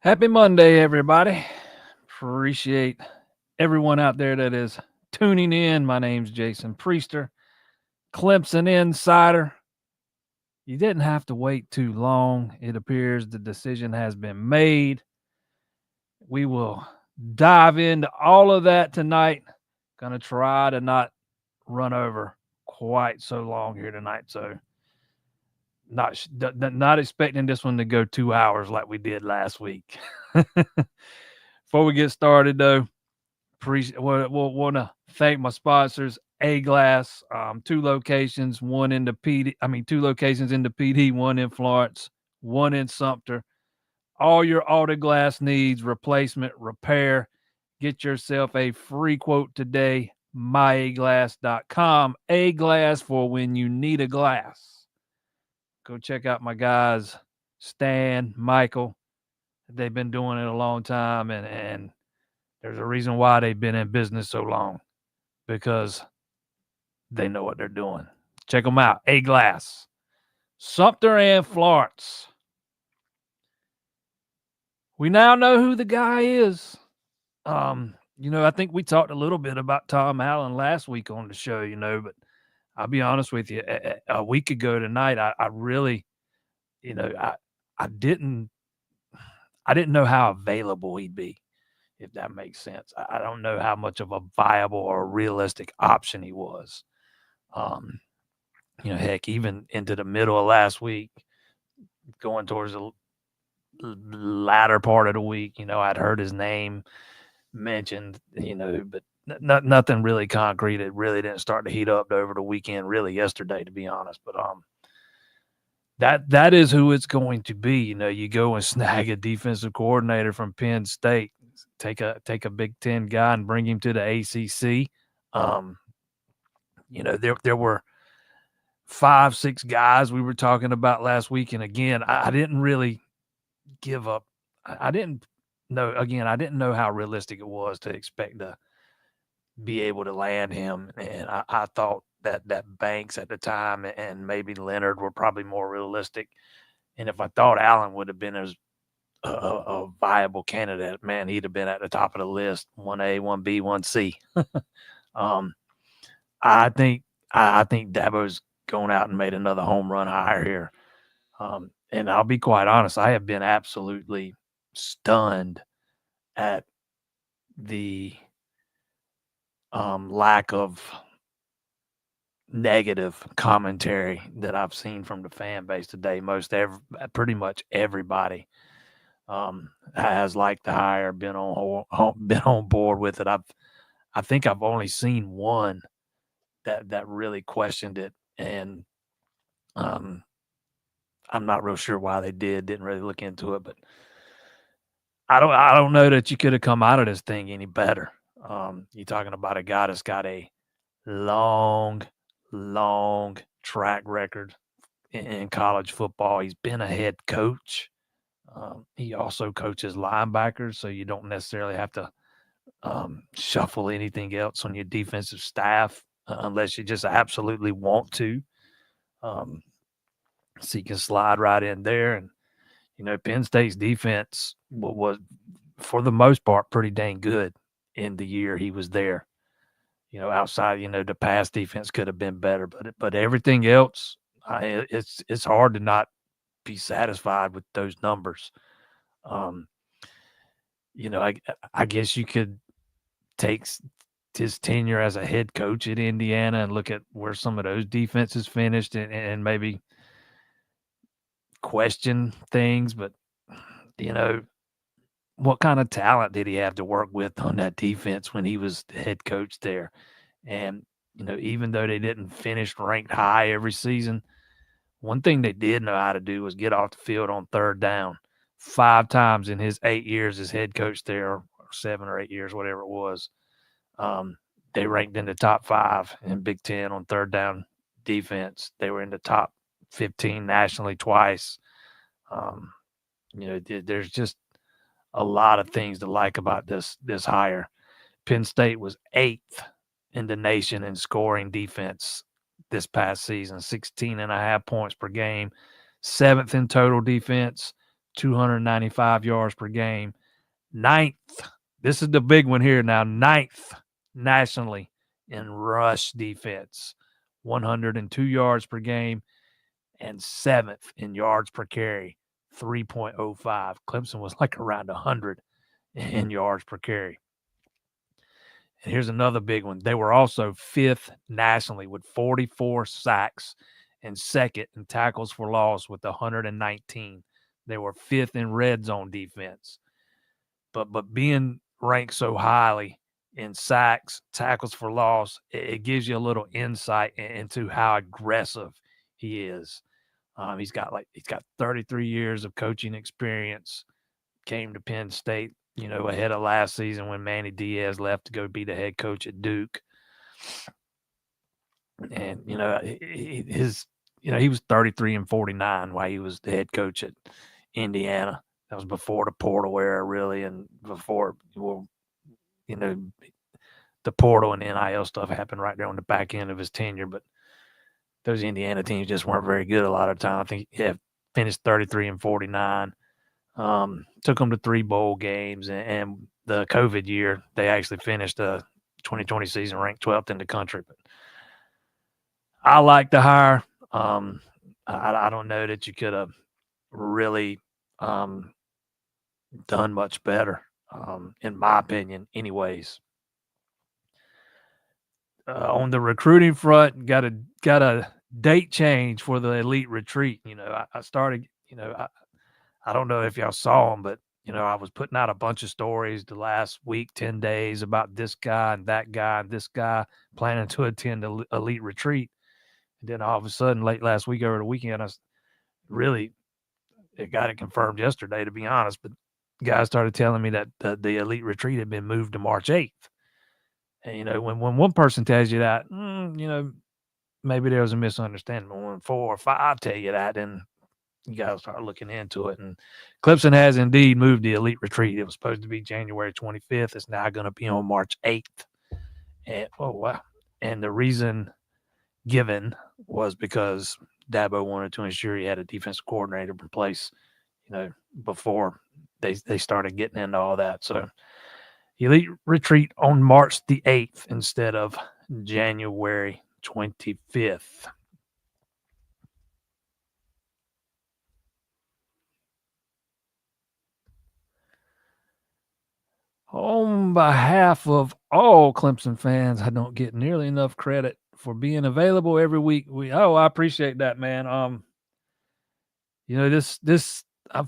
Happy Monday, everybody. Appreciate everyone out there that is tuning in. My name's Jason Priester, Clemson Insider. You didn't have to wait too long. It appears the decision has been made. We will dive into all of that tonight. Gonna try to not run over quite so long here tonight. So not expecting this one to go 2 hours like we did last week. Before we get started, though, we'll want to thank my sponsors, A Glass, two locations, two locations in the PD, one in Florence, one in Sumter. All your auto glass needs, replacement, repair. Get yourself a free quote today, myaglass.com. A Glass for when you need a glass. Go check out my guys, Stan, Michael. They've been doing it a long time, and there's a reason why they've been in business so long, because they know what they're doing. Check them out. A Glass, Sumter and Florence. We now know who the guy is. I think we talked a little bit about Tom Allen last week on the show, but I'll be honest with you. A week ago tonight, I really, I didn't know how available he'd be, if that makes sense. I don't know how much of a viable or realistic option he was. Heck, even into the middle of last week, going towards the latter part of the week, I'd heard his name mentioned, but nothing really concrete. It really didn't start to heat up over the weekend, really yesterday, to be honest. But that is who it's going to be. You go and snag a defensive coordinator from Penn State, take a Big Ten guy and bring him to the ACC. There were 5-6 guys we were talking about last week, and again, I didn't really give up. I didn't know. Again, I didn't know how realistic it was to expect to be able to land him, and I thought that Banks at the time and maybe Leonard were probably more realistic. And if I thought Allen would have been as a viable candidate, man, he'd have been at the top of the list, 1A, 1B, 1C. I think Dabo's going out and made another home run hire here. And I'll be quite honest, I have been absolutely stunned at the lack of negative commentary that I've seen from the fan base today. Pretty much everybody has liked the hire, been on board with it. I think I've only seen one that really questioned it, and I'm not real sure why they didn't really look into it, but I don't know that you could have come out of this thing any better. You're talking about a guy that's got a long track record in college football. He's been a head coach. He also coaches linebackers, so you don't necessarily have to shuffle anything else on your defensive staff unless you just absolutely want to. So you can slide right in there. And, Penn State's defense was, for the most part, pretty dang good in the year he was there. Outside, the pass defense could have been better, but everything else, it's hard to not be satisfied with those numbers. I guess you could take his tenure as a head coach at Indiana and look at where some of those defenses finished and maybe question things, but what kind of talent did he have to work with on that defense when he was the head coach there? And, even though they didn't finish ranked high every season, one thing they did know how to do was get off the field on third down 5 times in his 8 years as head coach there, or 7 or 8 years, whatever it was. They ranked in the top 5 in Big Ten on third down defense. They were in the top 15 nationally twice. There's just a lot of things to like about this hire. Penn State was 8th in the nation in scoring defense this past season, 16.5 points per game, 7th in total defense, 295 yards per game. 9th, this is the big one here now, 9th nationally in rush defense, 102 yards per game, and 7th in yards per carry, 3.05. Clemson was like around 100 in yards per carry. And here's another big one. They were also 5th nationally with 44 sacks and 2nd in tackles for loss with 119. They were 5th in red zone defense. But being ranked so highly in sacks, tackles for loss, it gives you a little insight into how aggressive he is. He's got 33 years of coaching experience. Came to Penn State, ahead of last season when Manny Diaz left to go be the head coach at Duke. And he was 33-49 while he was the head coach at Indiana. That was before the portal era, really, and before the portal and NIL stuff happened right there on the back end of his tenure. But those Indiana teams just weren't very good a lot of the time. I think finished 33-49. Took them to 3 bowl games, and the COVID year, they actually finished the 2020 season ranked 12th in the country. But I like the hire. I don't know that you could have really done much better, in my opinion, anyways. On the recruiting front, got a date change for the elite retreat. I started, I don't know if y'all saw them, but I was putting out a bunch of stories the last week, 10 days about this guy and that guy and this guy planning to attend the elite retreat. And then all of a sudden, late last week over the weekend, it got it confirmed yesterday, to be honest. But guys started telling me that the elite retreat had been moved to March 8th. And, when one person tells you that, maybe there was a misunderstanding. But when 4 or 5 tell you that, then you got to start looking into it. And Clemson has indeed moved the elite retreat. It was supposed to be January 25th. It's now going to be on March 8th. And, oh, wow. And the reason given was because Dabo wanted to ensure he had a defensive coordinator in place, before they started getting into all that. So elite retreat on March the 8th instead of January 25th. On behalf of all Clemson fans, I don't get nearly enough credit for being available every week. I appreciate that, man. This I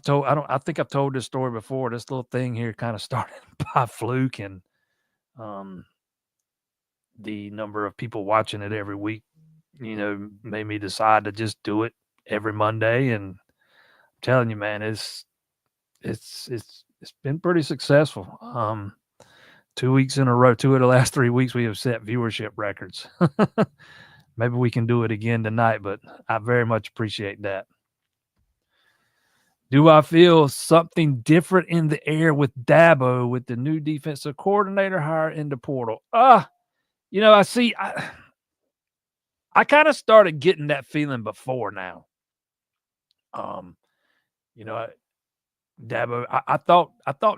think I've told this story before. This little thing here kind of started by fluke, and the number of people watching it every week, made me decide to just do it every Monday. And I'm telling you, man, it's been pretty successful. 2 weeks in a row, 2 of the last 3 weeks, we have set viewership records. Maybe we can do it again tonight, but I very much appreciate that. Do I feel something different in the air with Dabo with the new defensive coordinator hire in the portal? I kind of started getting that feeling before now. Dabo, I thought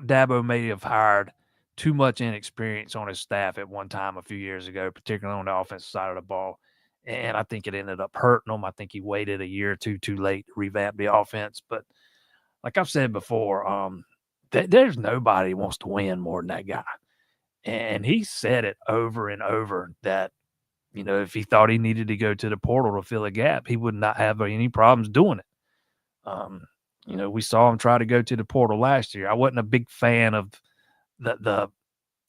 Dabo may have hired too much inexperience on his staff at one time a few years ago, particularly on the offensive side of the ball. And I think it ended up hurting him. I think he waited a year or two too late to revamp the offense. But like I've said before, there's nobody who wants to win more than that guy. And he said it over and over that, if he thought he needed to go to the portal to fill a gap, he would not have any problems doing it. We saw him try to go to the portal last year. I wasn't a big fan of the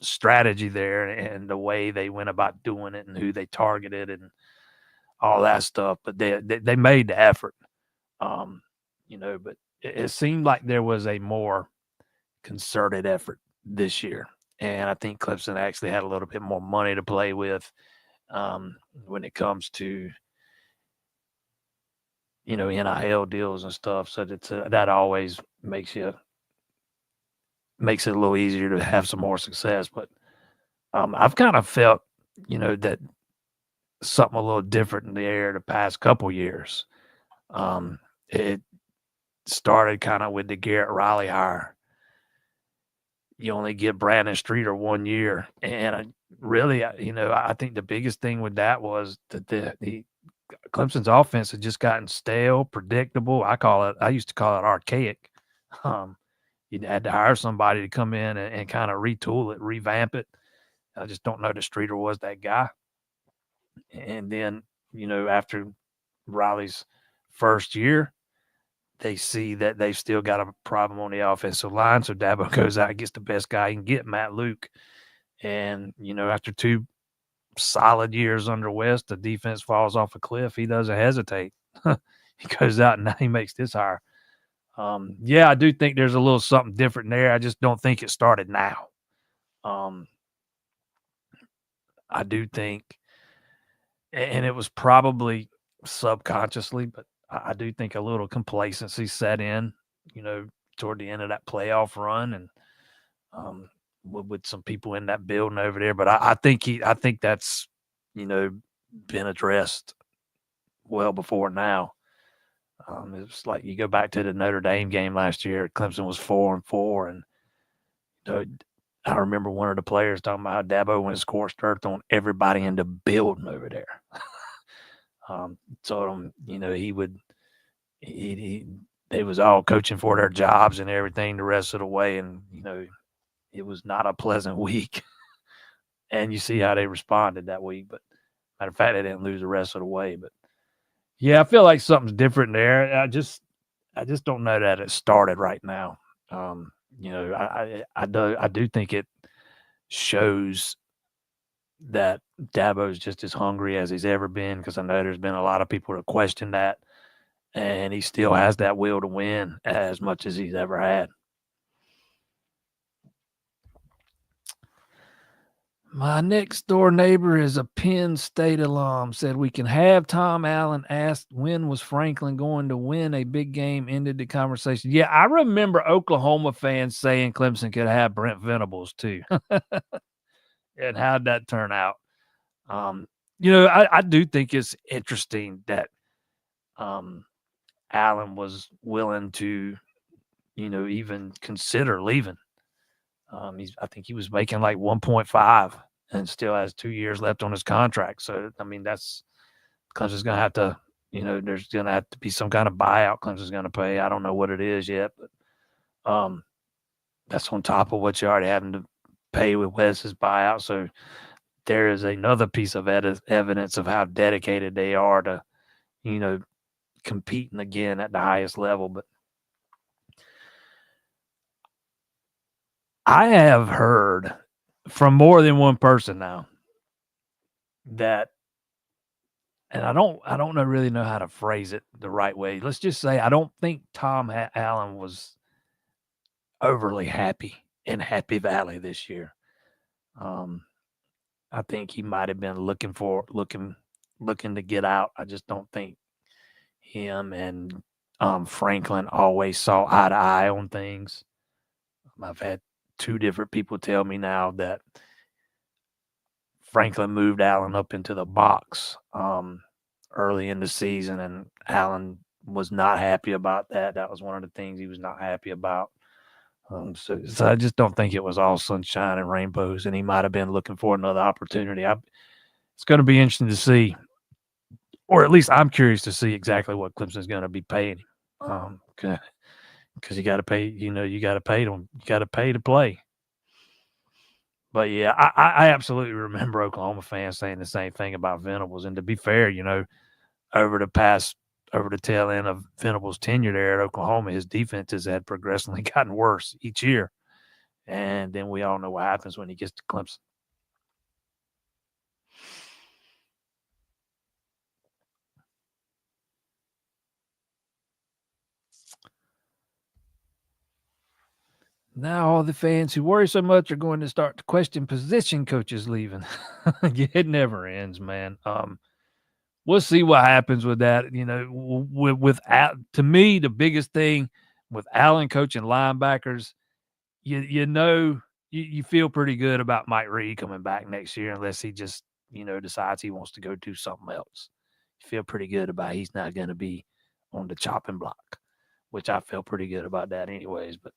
strategy there and the way they went about doing it and who they targeted and all that stuff. But they made the effort, but it seemed like there was a more concerted effort this year. And I think Clemson actually had a little bit more money to play with when it comes to, NIL deals and stuff. So that always makes it a little easier to have some more success. But I've kind of felt, that something a little different in the air the past couple years. started kind of with the Garrett Riley hire. You only get Brandon Streeter 1 year, and really, I think the biggest thing with that was that the Clemson's offense had just gotten stale, predictable. I used to call it archaic. Um, you had to hire somebody to come in and kind of retool it, revamp it. I just don't know that Streeter was that guy. And then, after Riley's first year, they see that they've still got a problem on the offensive line. So Dabo goes out and gets the best guy he can get, Matt Luke. And, after 2 solid years under West, the defense falls off a cliff. He doesn't hesitate. He goes out and now he makes this hire. Yeah, I do think there's a little something different there. I just don't think it started now. I do think, and it was probably subconsciously, but I do think a little complacency set in, toward the end of that playoff run, and with some people in that building over there. But I think that's, been addressed well before now. It's like you go back to the Notre Dame game last year. Clemson was 4-4, and I remember one of the players talking about how Dabo went scorched earth on everybody in the building over there. Told him, they was all coaching for their jobs and everything the rest of the way, and it was not a pleasant week. And you see how they responded that week. But matter of fact, they didn't lose the rest of the way. But yeah, I feel like something's different there. I just don't know that it started right now. I do think it shows that Dabo's just as hungry as he's ever been, because I know there's been a lot of people that question that, and he still has that will to win as much as he's ever had. My next door neighbor is a Penn State alum, said we can have Tom Allen asked when was Franklin going to win a big game, ended the conversation. Yeah, I remember Oklahoma fans saying Clemson could have Brent Venables too. And how'd that turn out? I do think it's interesting that Allen was willing to, even consider leaving. I think he was making like 1.5 and still has 2 years left on his contract. So, that's Clemson's going to have to, there's going to have to be some kind of buyout Clemson's going to pay. I don't know what it is yet, but that's on top of what you're already having to pay with Wes's buyout. So there is another piece of evidence of how dedicated they are to, competing again at the highest level. But I have heard from more than one person now that, and I don't really know how to phrase it the right way. Let's just say I don't think Tom Allen was overly happy in Happy Valley this year. I think he might have been looking to get out. I just don't think him and Franklin always saw eye to eye on things. I've had 2 different people tell me now that Franklin moved Allen up into the box early in the season, and Allen was not happy about that. That was one of the things he was not happy about. So I just don't think it was all sunshine and rainbows, and he might have been looking for another opportunity. It's going to be interesting to see, or at least I'm curious to see exactly what Clemson's going to be paying him. Because you got to pay, you got to pay them. You got to pay to play. But yeah, I absolutely remember Oklahoma fans saying the same thing about Venables. And to be fair, over the tail end of Venables' tenure there at Oklahoma, his defenses had progressively gotten worse each year. And then we all know what happens when he gets to Clemson. Now all the fans who worry so much are going to start to question position coaches leaving. It never ends, man. We'll see what happens with that. To me, the biggest thing with Allen coaching linebackers, you feel pretty good about Mike Reed coming back next year, unless he just, decides he wants to go do something else. You feel pretty good about he's not going to be on the chopping block. which I feel pretty good about that anyways. But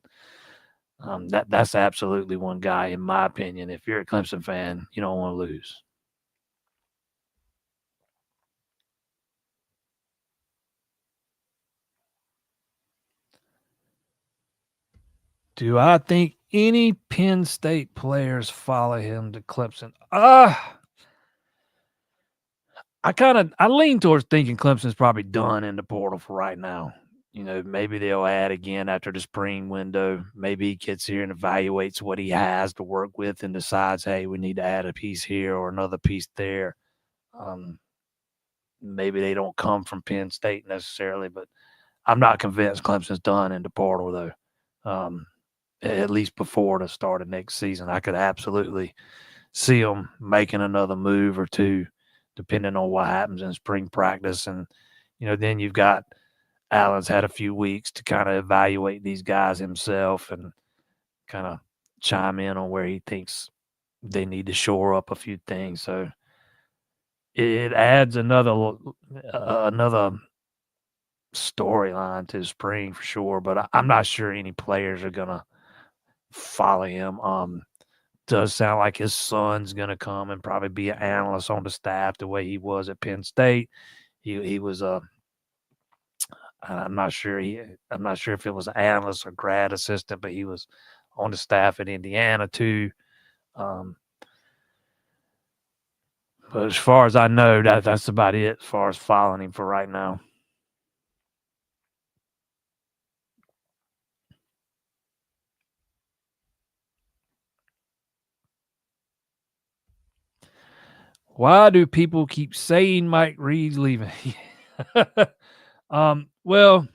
that's absolutely one guy, in my opinion. If you're a Clemson fan, you don't want to lose. Do I think any Penn State players follow him to Clemson? I lean towards thinking Clemson's probably done in the portal for right now. Maybe they'll add again after the spring window. Maybe he gets here and evaluates what he has to work with and decides, hey, we need to add a piece here or another piece there. Maybe they don't come from Penn State necessarily, but I'm not convinced Clemson's done in the portal, though. At least before the start of next season, I could absolutely see them making another move or two, depending on what happens in spring practice. And, then you've got Allen's had a few weeks to kind of evaluate these guys himself and kind of chime in on where he thinks they need to shore up a few things. So it adds another storyline to spring for sure, but I'm not sure any players are going to follow him. Does sound like his son's going to come and probably be an analyst on the staff the way he was at Penn State. He was I'm not sure if it was an analyst or grad assistant, but he was on the staff at Indiana too. But as far as I know, that's about it as far as following him for right now. Why do people keep saying Mike Reed's leaving? Well,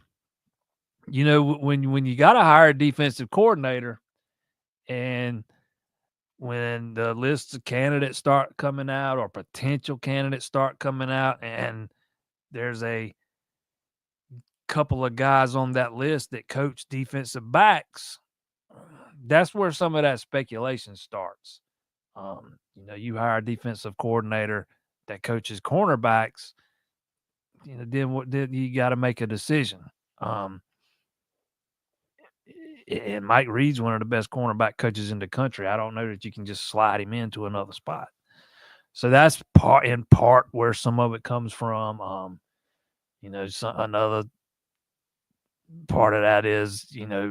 when you got to hire a defensive coordinator, and when the lists of candidates start coming out or potential candidates start coming out, and there's a couple of guys on that list that coach defensive backs, that's where some of that speculation starts. You hire a defensive coordinator that coaches cornerbacks, then you got to make a decision. And Mike Reed's one of the best cornerback coaches in the country. I don't know that you can just slide him into another spot. So that's in part where some of it comes from. Another part of that is,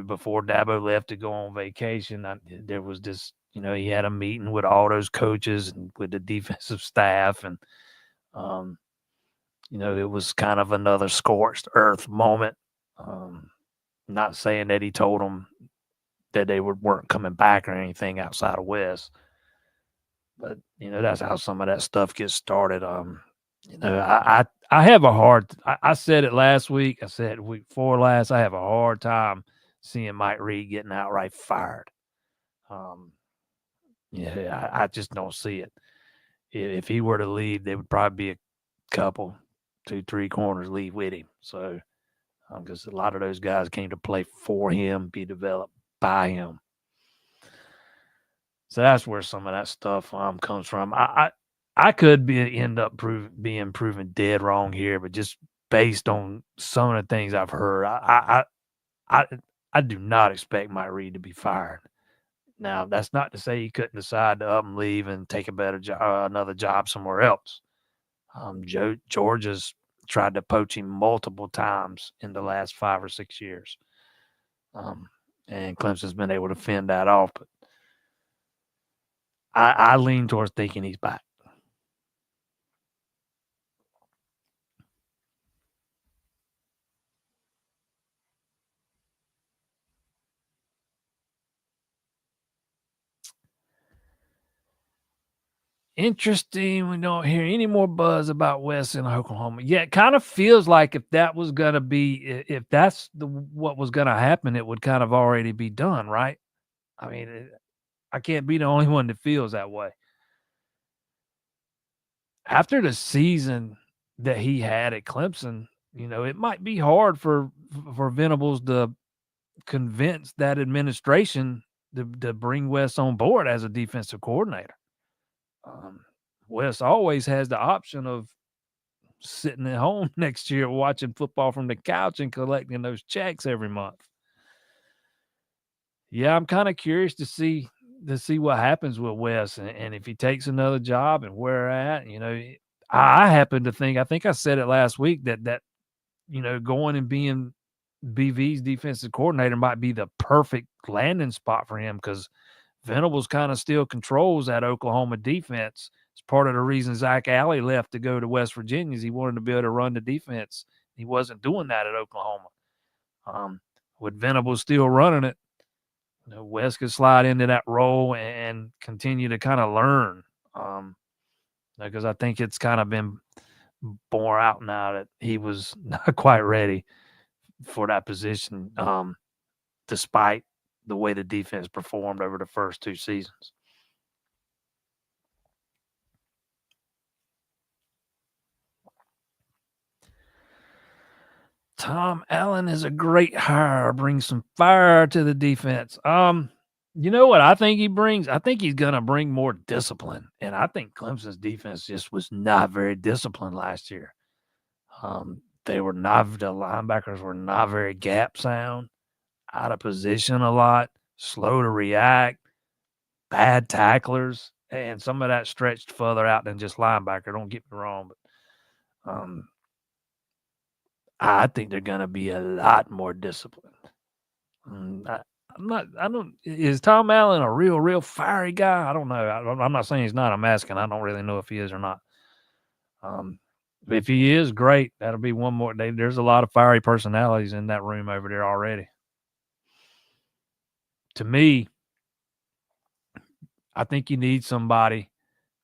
before Dabo left to go on vacation, there was this, he had a meeting with all those coaches and with the defensive staff. And, it was kind of another scorched earth moment. Not saying that he told them that they weren't coming back or anything outside of West. But, that's how some of that stuff gets started. I have a hard I said it last week. I said week before last, I have a hard time seeing Mike Reed getting outright fired. I just don't see it. If he were to leave, there would probably be a couple, 2, 3 corners leave with him. So, because a lot of those guys came to play for him, be developed by him. So that's where some of that stuff comes from. I could end up being proven dead wrong here, but just based on some of the things I've heard, I do not expect Mike Reed to be fired. Now, that's not to say he couldn't decide to up and leave and take a better job, another job somewhere else. Georgia's tried to poach him multiple times in the last 5 or 6 years, and Clemson's been able to fend that off. But I lean towards thinking he's back. Interesting. We don't hear any more buzz about West in Oklahoma. Yeah, it kind of feels like if that was going to be, if that's what was going to happen, it would kind of already be done, right? I mean, I can't be the only one that feels that way. After the season that he had at Clemson, it might be hard for Venables to convince that administration to bring Wes on board as a defensive coordinator. Wes always has the option of sitting at home next year watching football from the couch and collecting those checks every month. Yeah, I'm kind of curious to see what happens with Wes and if he takes another job and where at. I happen to think, I think I said it last week, that going and being BV's defensive coordinator might be the perfect landing spot for him, because Venables kind of still controls that Oklahoma defense. It's part of the reason Zach Alley left to go to West Virginia, is he wanted to be able to run the defense. He wasn't doing that at Oklahoma. With Venables still running it, Wes could slide into that role and continue to kind of learn. Because I think it's kind of been bore out now that he was not quite ready for that position, despite the way the defense performed over the first two seasons. Tom Allen is a great hire, brings some fire to the defense. You know what I think he brings? I think he's going to bring more discipline. And I think Clemson's defense just was not very disciplined last year. The linebackers were not very gap sound, out of position a lot, slow to react, bad tacklers, and some of that stretched further out than just linebacker. Don't get me wrong, but I think they're going to be a lot more disciplined. Is Tom Allen a real fiery guy? I don't know. I'm not saying he's not. I'm asking. I don't really know if he is or not. If he is, great. That'll be one more. There's a lot of fiery personalities in that room over there already. To me, I think you need somebody,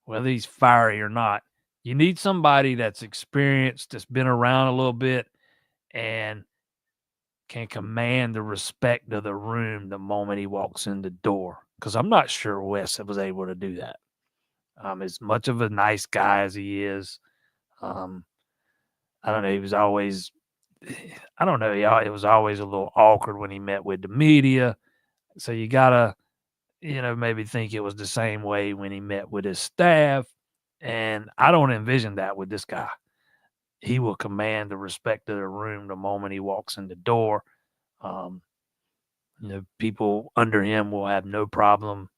whether he's fiery or not, you need somebody that's experienced, that's been around a little bit, and can command the respect of the room the moment he walks in the door. Because I'm not sure Wes was able to do that. As much of a nice guy as he is, I don't know. He was always, I don't know. It was always a little awkward when he met with the media. So you gotta, maybe think it was the same way when he met with his staff. And I don't envision that with this guy. He will command the respect of the room the moment he walks in the door. People under him will have no problem,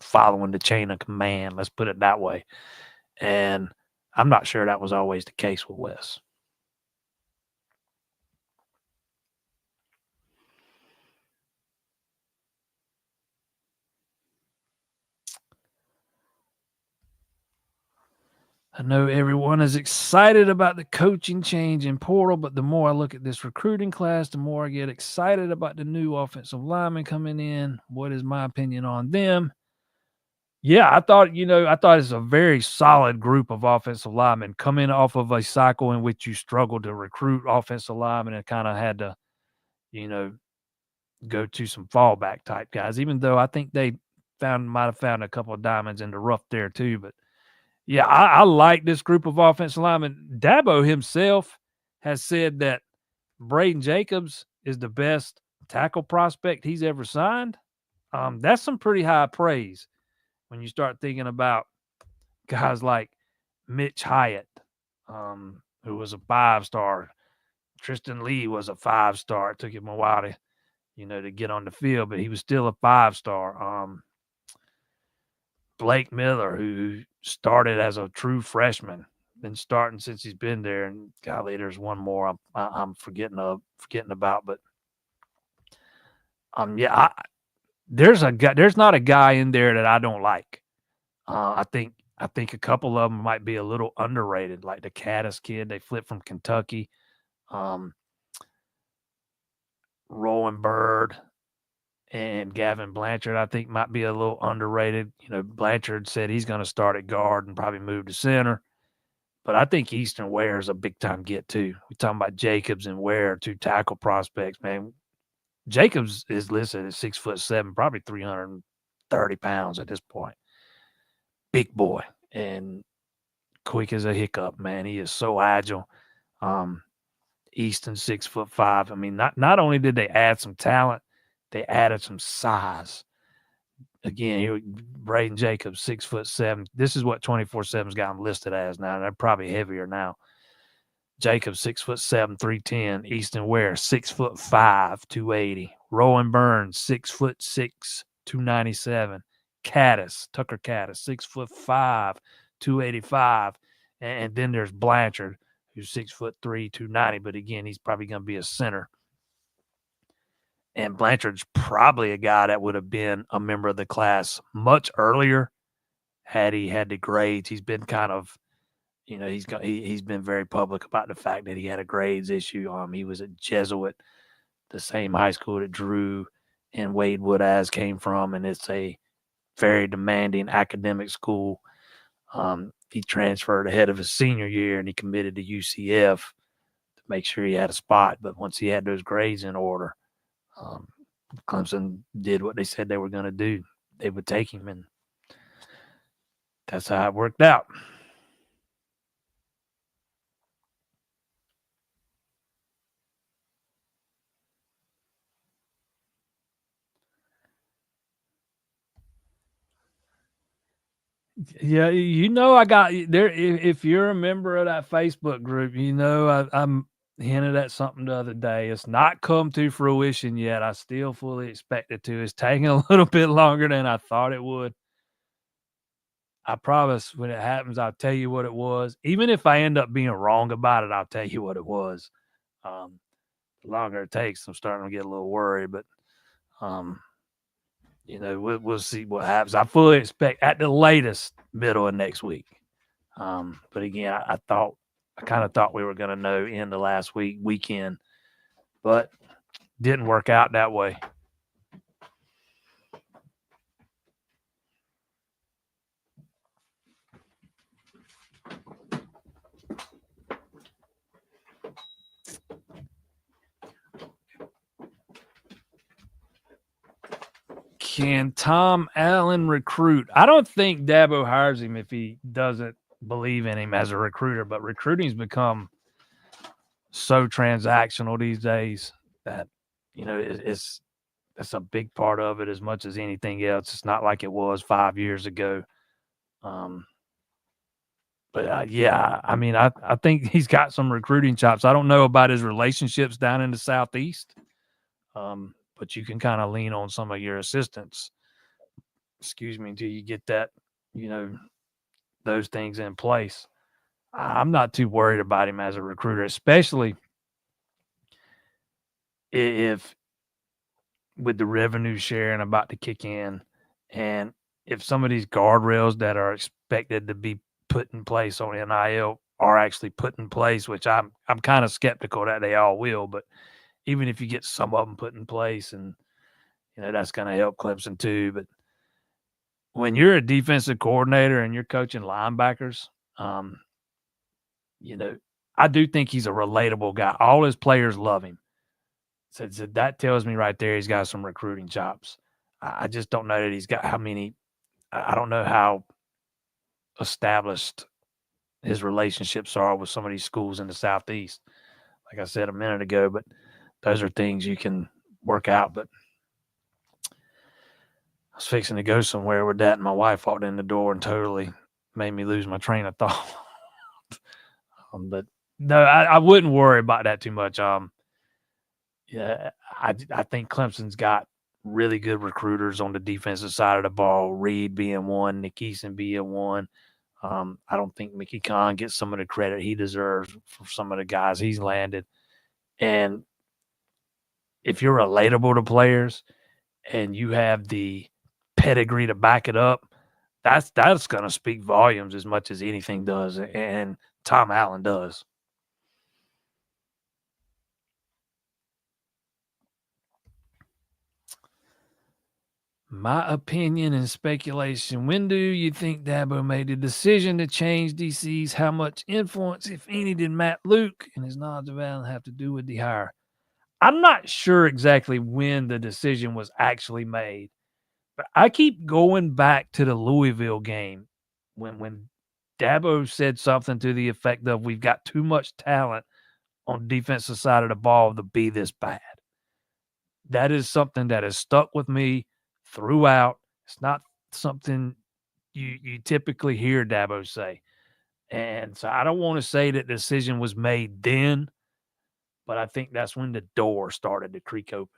following the chain of command. Let's put it that way. And I'm not sure that was always the case with Wes. I know everyone is excited about the coaching change in portal, but the more I look at this recruiting class, the more I get excited about the new offensive linemen coming in. What is my opinion on them? Yeah, I thought it's a very solid group of offensive linemen coming off of a cycle in which you struggled to recruit offensive linemen and kind of had to, go to some fallback type guys, even though I think they might have found a couple of diamonds in the rough there too. But yeah, I like this group of offensive linemen. Dabo himself has said that Braden Jacobs is the best tackle prospect he's ever signed. That's some pretty high praise when you start thinking about guys like Mitch Hyatt, who was a 5-star. Tristan Lee was a 5-star. It took him a while to get on the field, but he was still a 5-star. Blake Miller, who started as a true freshman, been starting since he's been there. And golly, there's one more I'm forgetting about, but there's not a guy in there that I don't like. I think a couple of them might be a little underrated, like the Caddis kid. They flipped from Kentucky. Rowan Bird and Gavin Blanchard, I think, might be a little underrated. Blanchard said he's going to start at guard and probably move to center. But I think Easton Ware is a big-time get, too. We're talking about Jacobs and Ware, two tackle prospects, man. Jacobs is listed at 6'7", probably 330 pounds at this point. Big boy and quick as a hiccup, man. He is so agile. Easton 6'5". I mean, not only did they add some talent, they added some size. Braden Jacobs, 6'7". This is what 24/7's got him listed as now. They're probably heavier now. Jacobs, 6'7", 310. Easton Ware, 6'5", 280. Rowan Burns, 6'6", 297. Tucker Caddis, 6'5", 285. And then there's Blanchard, who's 6'3", 290. But again, he's probably going to be a center. And Blanchard's probably a guy that would have been a member of the class much earlier had he had the grades. He's been kind of, he's been very public about the fact that he had a grades issue. He was a Jesuit, the same high school that Drew and Wade Woodaz came from, and it's a very demanding academic school. He transferred ahead of his senior year, and he committed to UCF to make sure he had a spot. But once he had those grades in order, Clemson did what they said they were going to do. They would take him, and that's how it worked out. Yeah, I got there. If you're a member of that Facebook group, I'm hinted at something the other day. It's not come to fruition yet. I still fully expect it to. It's taking a little bit longer than I thought it would. I promise when it happens, I'll tell you what it was. Even if I end up being wrong about it, I'll tell you what it was. The longer it takes, I'm starting to get a little worried, but we'll see what happens. I fully expect at the latest middle of next week. But again, I kind of thought we were going to know end of last weekend, but didn't work out that way. Can Tom Allen recruit? I don't think Dabo hires him if he doesn't believe in him as a recruiter, but recruiting's become so transactional these days that, it's a big part of it as much as anything else. It's not like it was 5 years ago. But I think he's got some recruiting chops. I don't know about his relationships down in the Southeast. But you can kind of lean on some of your assistants, until you get that, those things in place. I'm not too worried about him as a recruiter, especially if with the revenue sharing about to kick in, and if some of these guardrails that are expected to be put in place on NIL are actually put in place, which I'm kind of skeptical that they all will, but even if you get some of them put in place, and that's going to help Clemson too. But when you're a defensive coordinator and you're coaching linebackers, I do think he's a relatable guy. All his players love him. So that tells me right there he's got some recruiting chops. I just don't know that he's got how many. I don't know how established his relationships are with some of these schools in the Southeast. Like I said a minute ago, but those are things you can work out. But I was fixing to go somewhere with that, and my wife walked in the door and totally made me lose my train of thought. But no, I wouldn't worry about that too much. I think Clemson's got really good recruiters on the defensive side of the ball. Reed being one, Nick Eason being one. I don't think Mickey Kahn gets some of the credit he deserves for some of the guys he's landed. And if you're relatable to players and you have the pedigree to back it up, that's going to speak volumes as much as anything does. And Tom Allen does. My opinion and speculation. When do you think Dabo made the decision to change DCs? How much influence, if any, did Matt Luke and his knowledge of Allen have to do with the hire? I'm not sure exactly when the decision was actually made, but I keep going back to the Louisville game when Dabo said something to the effect of, we've got too much talent on the defensive side of the ball to be this bad. That is something that has stuck with me throughout. It's not something you typically hear Dabo say. And so I don't want to say that the decision was made then, but I think that's when the door started to creak open.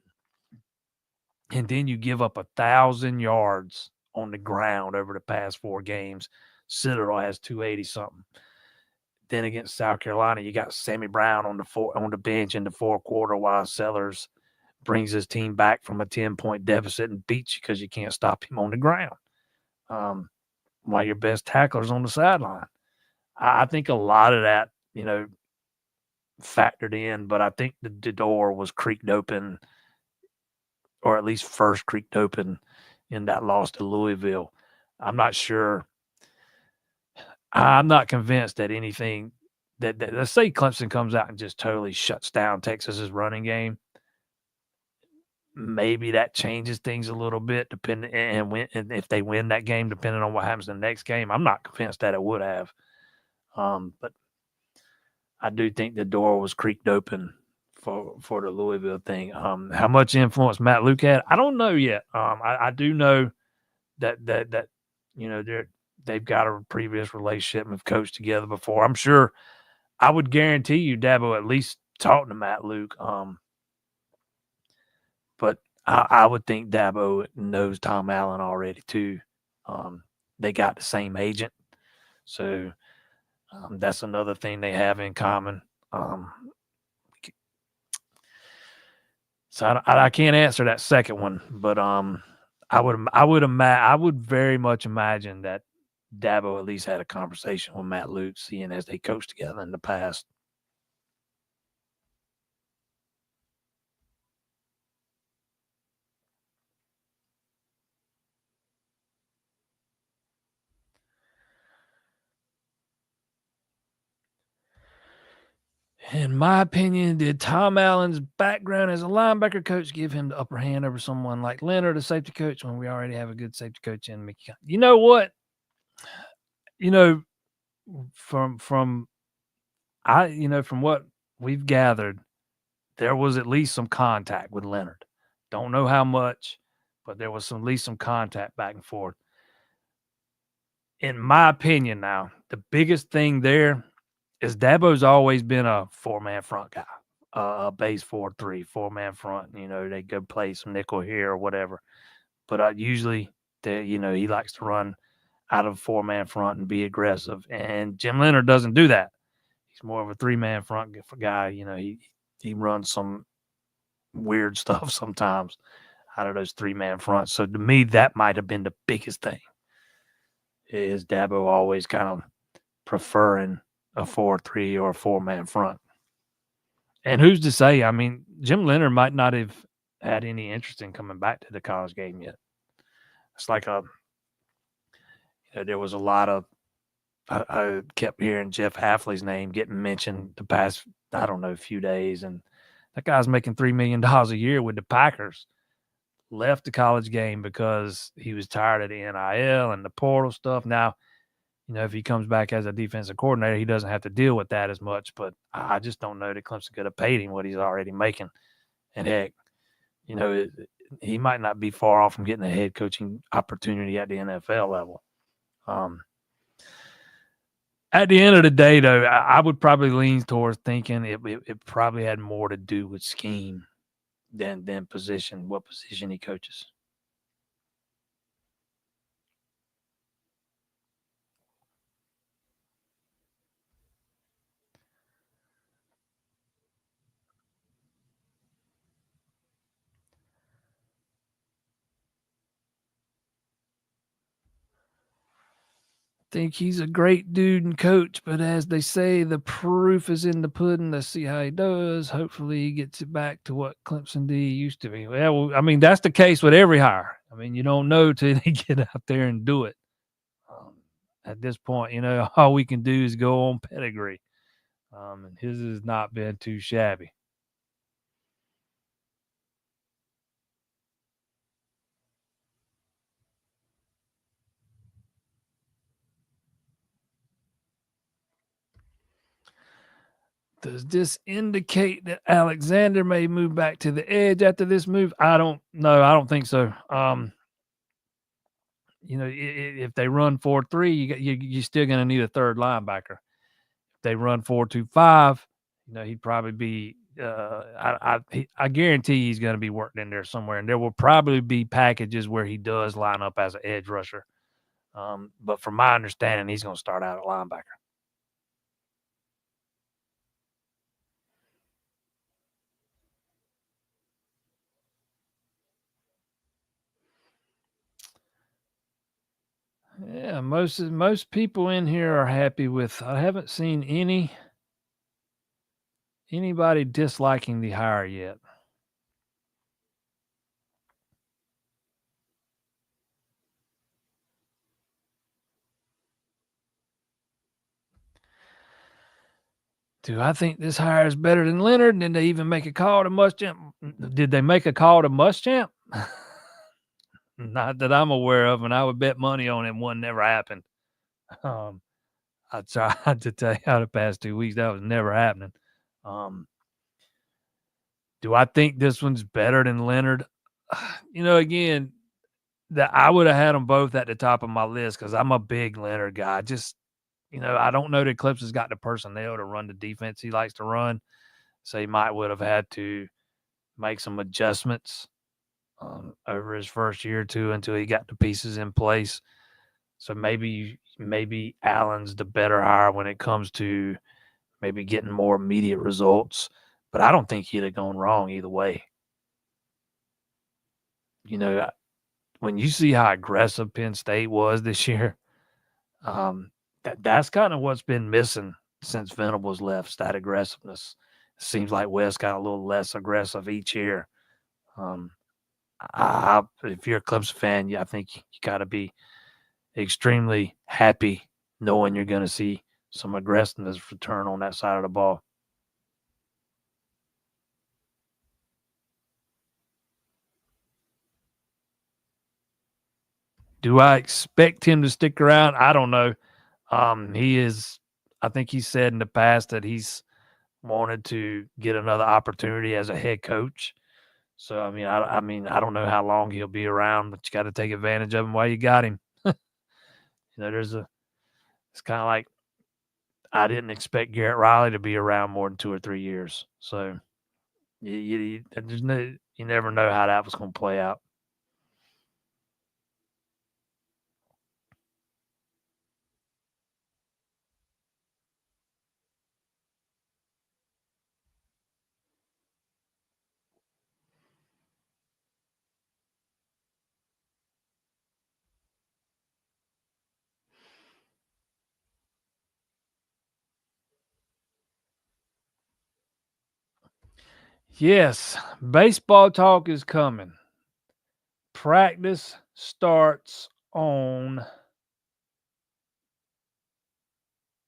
And then you give up 1,000 yards on the ground over the past 4 games. Citadel has 280 something. Then against South Carolina, you got Sammy Brown on the bench in the fourth quarter while Sellers brings his team back from a 10-point deficit and beats you because you can't stop him on the ground. While your best tackler's on the sideline. I think a lot of that, factored in, but I think the door was creaked open, or at least first creaked open in that loss to Louisville. I'm not sure. I'm not convinced that anything that let's say Clemson comes out and just totally shuts down Texas's running game. Maybe that changes things a little bit, depending and if they win that game, depending on what happens in the next game. I'm not convinced that it would have. But I do think the door was creaked open for the Louisville thing. How much influence Matt Luke had, I don't know yet. I do know that they've got a previous relationship and have coached together before. I'm sure. I would guarantee you Dabo at least talked to Matt Luke. But I would think Dabo knows Tom Allen already too. They got the same agent, so that's another thing they have in common. So I can't answer that second one, but I would very much imagine that Dabo at least had a conversation with Matt Luke, seeing as they coached together in the past. In my opinion, did Tom Allen's background as a linebacker coach give him the upper hand over someone like Leonard, a safety coach, when we already have a good safety coach in Mickey? You know what? From what we've gathered, there was at least some contact with Leonard. Don't know how much, but there was at least some contact back and forth. In my opinion, now the biggest thing there is Dabo's always been a 4-man front guy, a base 4-3, 4-man front. They go play some nickel here or whatever. But usually, he likes to run out of a 4-man front and be aggressive. And Jim Leonard doesn't do that. He's more of a 3-man front guy. He runs some weird stuff sometimes out of those 3-man fronts. So to me, that might have been the biggest thing. Is Dabo always kind of preferring a 4-3 or a 4-man front? And who's to say? I mean, Jim Leonard might not have had any interest in coming back to the college game yet. It's like there was a lot of I kept hearing Jeff Hafley's name getting mentioned the past, I don't know, few days, and that guy's making $3 million a year with the Packers. Left the college game because he was tired of the NIL and the portal stuff. Now, if he comes back as a defensive coordinator, he doesn't have to deal with that as much. But I just don't know that Clemson could have paid him what he's already making. And heck, he might not be far off from getting a head coaching opportunity at the NFL level. At the end of the day, though, I would probably lean towards thinking it probably had more to do with scheme than position, what position he coaches. Think he's a great dude and coach, but as they say, the proof is in the pudding. Let's see how he does. Hopefully he gets it back to what Clemson D used to be. Well, I mean, that's the case with every hire. I mean, you don't know till they get out there and do it. At this point, all we can do is go on pedigree. And his has not been too shabby. Does this indicate that Alexander may move back to the edge after this move? I don't know. I don't think so. if they run 4-3, you're still going to need a third linebacker. If they run 4-2-5, he'd probably be. I guarantee he's going to be working in there somewhere, and there will probably be packages where he does line up as an edge rusher. But from my understanding, he's going to start out at linebacker. Yeah, most people in here are happy with. I haven't seen anybody disliking the hire yet. Do I think this hire is better than Leonard? Did they even make a call to Muschamp? Did they make a call to Muschamp? Not that I'm aware of, and I would bet money on it one never happened. Um, I tried to tell you how the past 2 weeks that was never happening. Um, do I think this one's better than Leonard? Again, that I would have had them both at the top of my list because I'm a big Leonard guy. Just I don't know that Clemson's got the personnel to run the defense he likes to run, so he might would have had to make some adjustments over his first year or two until he got the pieces in place. So maybe Allen's the better hire when it comes to maybe getting more immediate results. But I don't think he'd have gone wrong either way. When you see how aggressive Penn State was this year, that's kind of what's been missing since Venables left, that aggressiveness. It seems like West got a little less aggressive each year. If you're a Clemson fan, I think you got to be extremely happy knowing you're going to see some aggressiveness return on that side of the ball. Do I expect him to stick around? I don't know. I think he said in the past that he's wanted to get another opportunity as a head coach. So I don't know how long he'll be around, but you got to take advantage of him while you got him. It's kind of like I didn't expect Garrett Riley to be around more than 2 or 3 years. So you never know how that was going to play out. Yes, baseball talk is coming. Practice starts on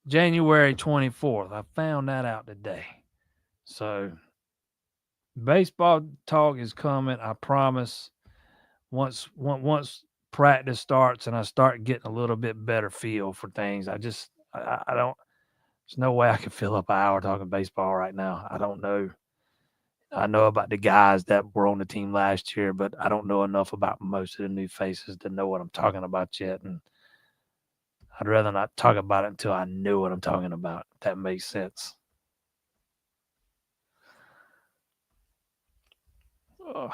January 24th. I found that out today. So baseball talk is coming. I promise. Once practice starts and I start getting a little bit better feel for things, I don't. There's no way I can fill up an hour talking baseball right now. I don't know. I know about the guys that were on the team last year, but I don't know enough about most of the new faces to know what I'm talking about yet. And I'd rather not talk about it until I know what I'm talking about, if that makes sense. Oh.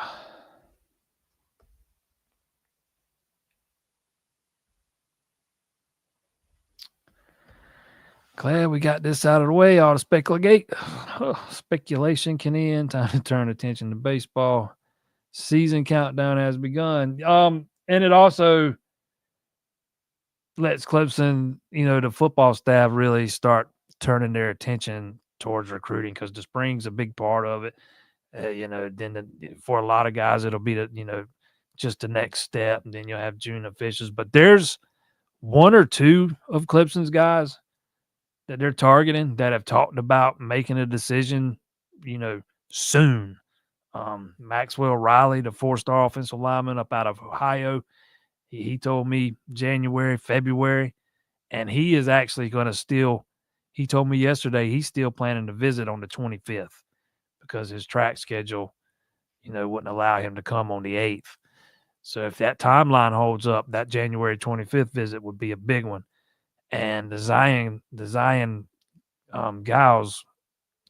Glad we got this out of the way. All the speculation can end. Time to turn attention to baseball. Season countdown has begun. And it also lets Clemson, the football staff really start turning their attention towards recruiting because the spring's a big part of it. Then for a lot of guys, it'll be just the next step, and then you'll have June officials. But there's one or two of Clemson's guys that they're targeting that have talked about making a decision, soon. Maxwell Riley, the 4-star offensive lineman up out of Ohio, he told me January, February, and he is actually going to he told me yesterday he's still planning to visit on the 25th because his track schedule, wouldn't allow him to come on the 8th. So if that timeline holds up, that January 25th visit would be a big one. And the Zion Giles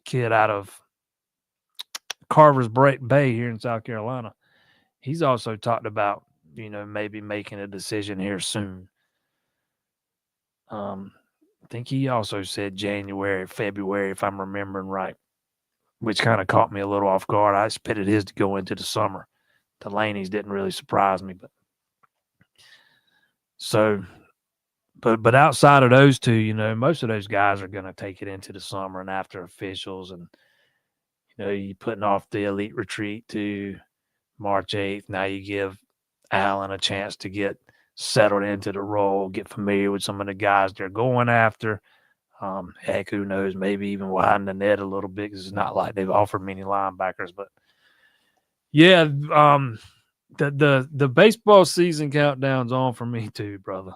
kid out of Carver's Bay here in South Carolina, he's also talked about, maybe making a decision here soon. I think he also said January, February, if I'm remembering right, which kind of caught me a little off guard. I expected his to go into the summer. Delaney's didn't really surprise me, so, but outside of those two, most of those guys are going to take it into the summer and after officials, and you putting off the elite retreat to March 8th. Now you give Allen a chance to get settled into the role, get familiar with some of the guys they're going after. Heck, who knows? Maybe even widen the net a little bit because it's not like they've offered many linebackers. But yeah, the baseball season countdown's on for me too, brother.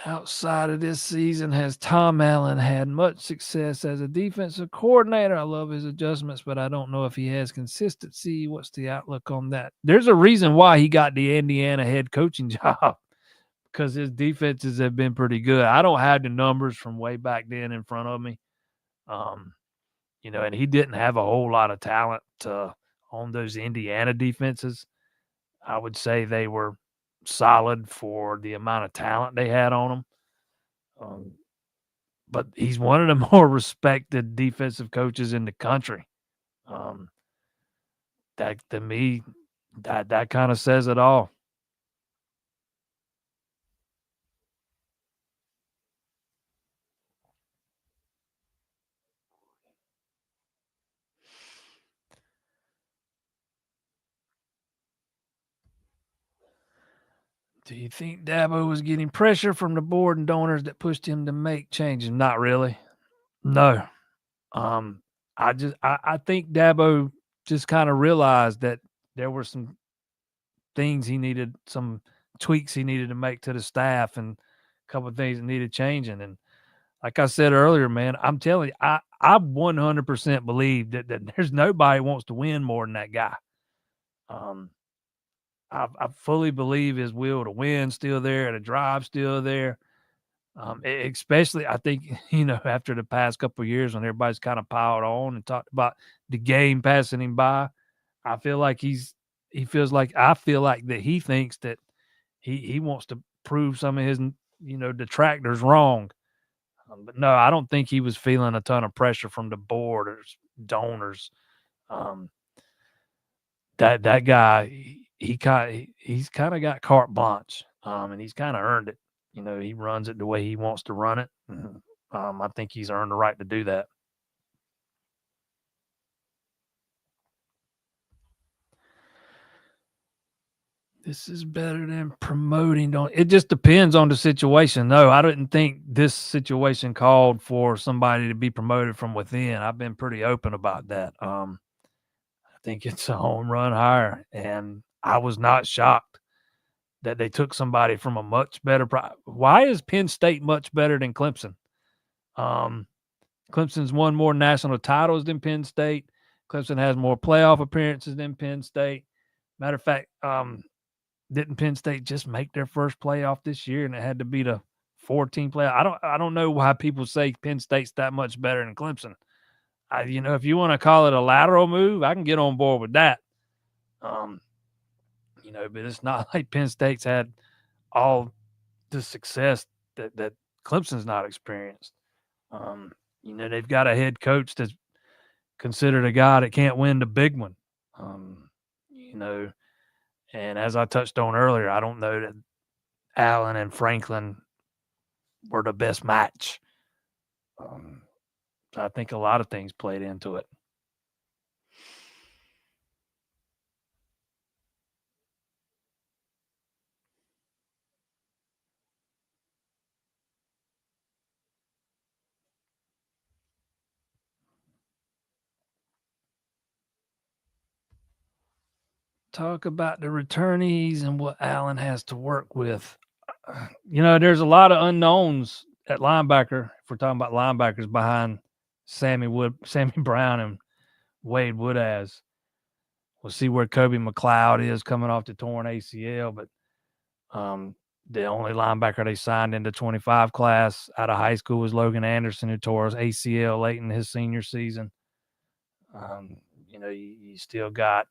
Outside of this season, has Tom Allen had much success as a defensive coordinator? I love his adjustments, but I don't know if he has consistency. What's the outlook on that? There's a reason why he got the Indiana head coaching job, because his defenses have been pretty good. I don't have the numbers from way back then in front of me. Um, and he didn't have a whole lot of talent on those Indiana defenses. I would say they were solid for the amount of talent they had on them. But he's one of the more respected defensive coaches in the country. Um, that to me, that kind of says it all. Do you think Dabo was getting pressure from the board and donors that pushed him to make changes? Not really. No. Um, I think Dabo just kind of realized that there were some things he needed, some tweaks he needed to make to the staff, and a couple of things that needed changing. And like I said earlier, man, I'm telling you, I 100% believe that there's nobody wants to win more than that guy. Um, I fully believe his will to win still there, and the drive still there. Especially, I think, after the past couple of years when everybody's kind of piled on and talked about the game passing him by, I feel like I feel like that he thinks that he wants to prove some of his, detractors wrong. But no, I don't think he was feeling a ton of pressure from the board or donors. Um, that guy, he's kind of got carte blanche, and he's kind of earned it. He runs it the way he wants to run it. I think he's earned the right to do that. This is better than promoting. Don't it just depends on the situation. No, I didn't think this situation called for somebody to be promoted from within. I've been pretty open about that. I think it's a home run hire, and I was not shocked that they took somebody from a much better why is Penn State much better than Clemson? Um, Clemson's won more national titles than Penn State. Clemson has more playoff appearances than Penn State. Matter of fact, didn't Penn State just make their first playoff this year, and it had to be the 14 playoff? I don't know why people say Penn State's that much better than Clemson. If you want to call it a lateral move, I can get on board with that. Um, but it's not like Penn State's had all the success that Clemson's not experienced. Um, they've got a head coach that's considered a guy that can't win the big one. Um, you know, and as I touched on earlier, I don't know that Allen and Franklin were the best match. Um, so I think a lot of things played into it. talk about the returnees and what Allen has to work with. There's a lot of unknowns at linebacker. If we're talking about linebackers behind Sammy Brown, and Wade Woodaz. We'll see where Kobe McLeod is coming off the torn ACL, but the only linebacker they signed in the 25 class out of high school was Logan Anderson, who tore his ACL late in his senior season. You still got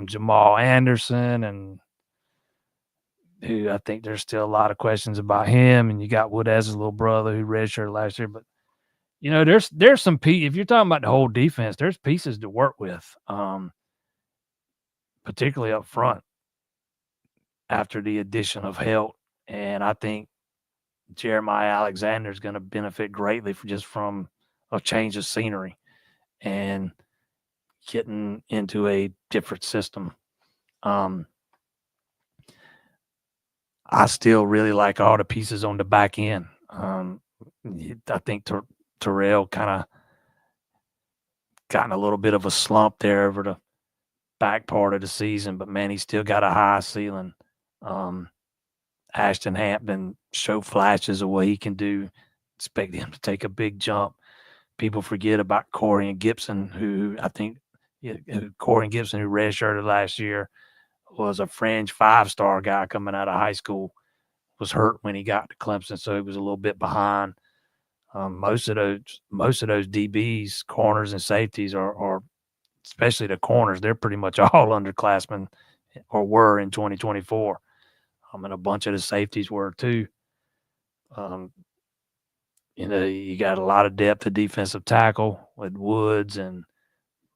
Jamal Anderson, and who I think there's still a lot of questions about him. And you got Woodaz's little brother who redshirted last year. But there's some if you're talking about the whole defense, there's pieces to work with, particularly up front after the addition of Helt. And I think Jeremiah Alexander is going to benefit greatly from a change of scenery and getting into a different system. I still really like all the pieces on the back end. I think Terrell kind of gotten a little bit of a slump there over the back part of the season, but man, he's still got a high ceiling. Ashton Hampton showed flashes of what he can do. Expect him to take a big jump. People forget about Corian Gibson, who I think Corian Gibson, who redshirted last year, was a fringe 5-star guy coming out of high school, was hurt when he got to Clemson, so he was a little bit behind. Most of those DBs, corners, and safeties are especially the corners, they're pretty much all underclassmen or were in 2024. And a bunch of the safeties were too. You got a lot of depth at defensive tackle with Woods and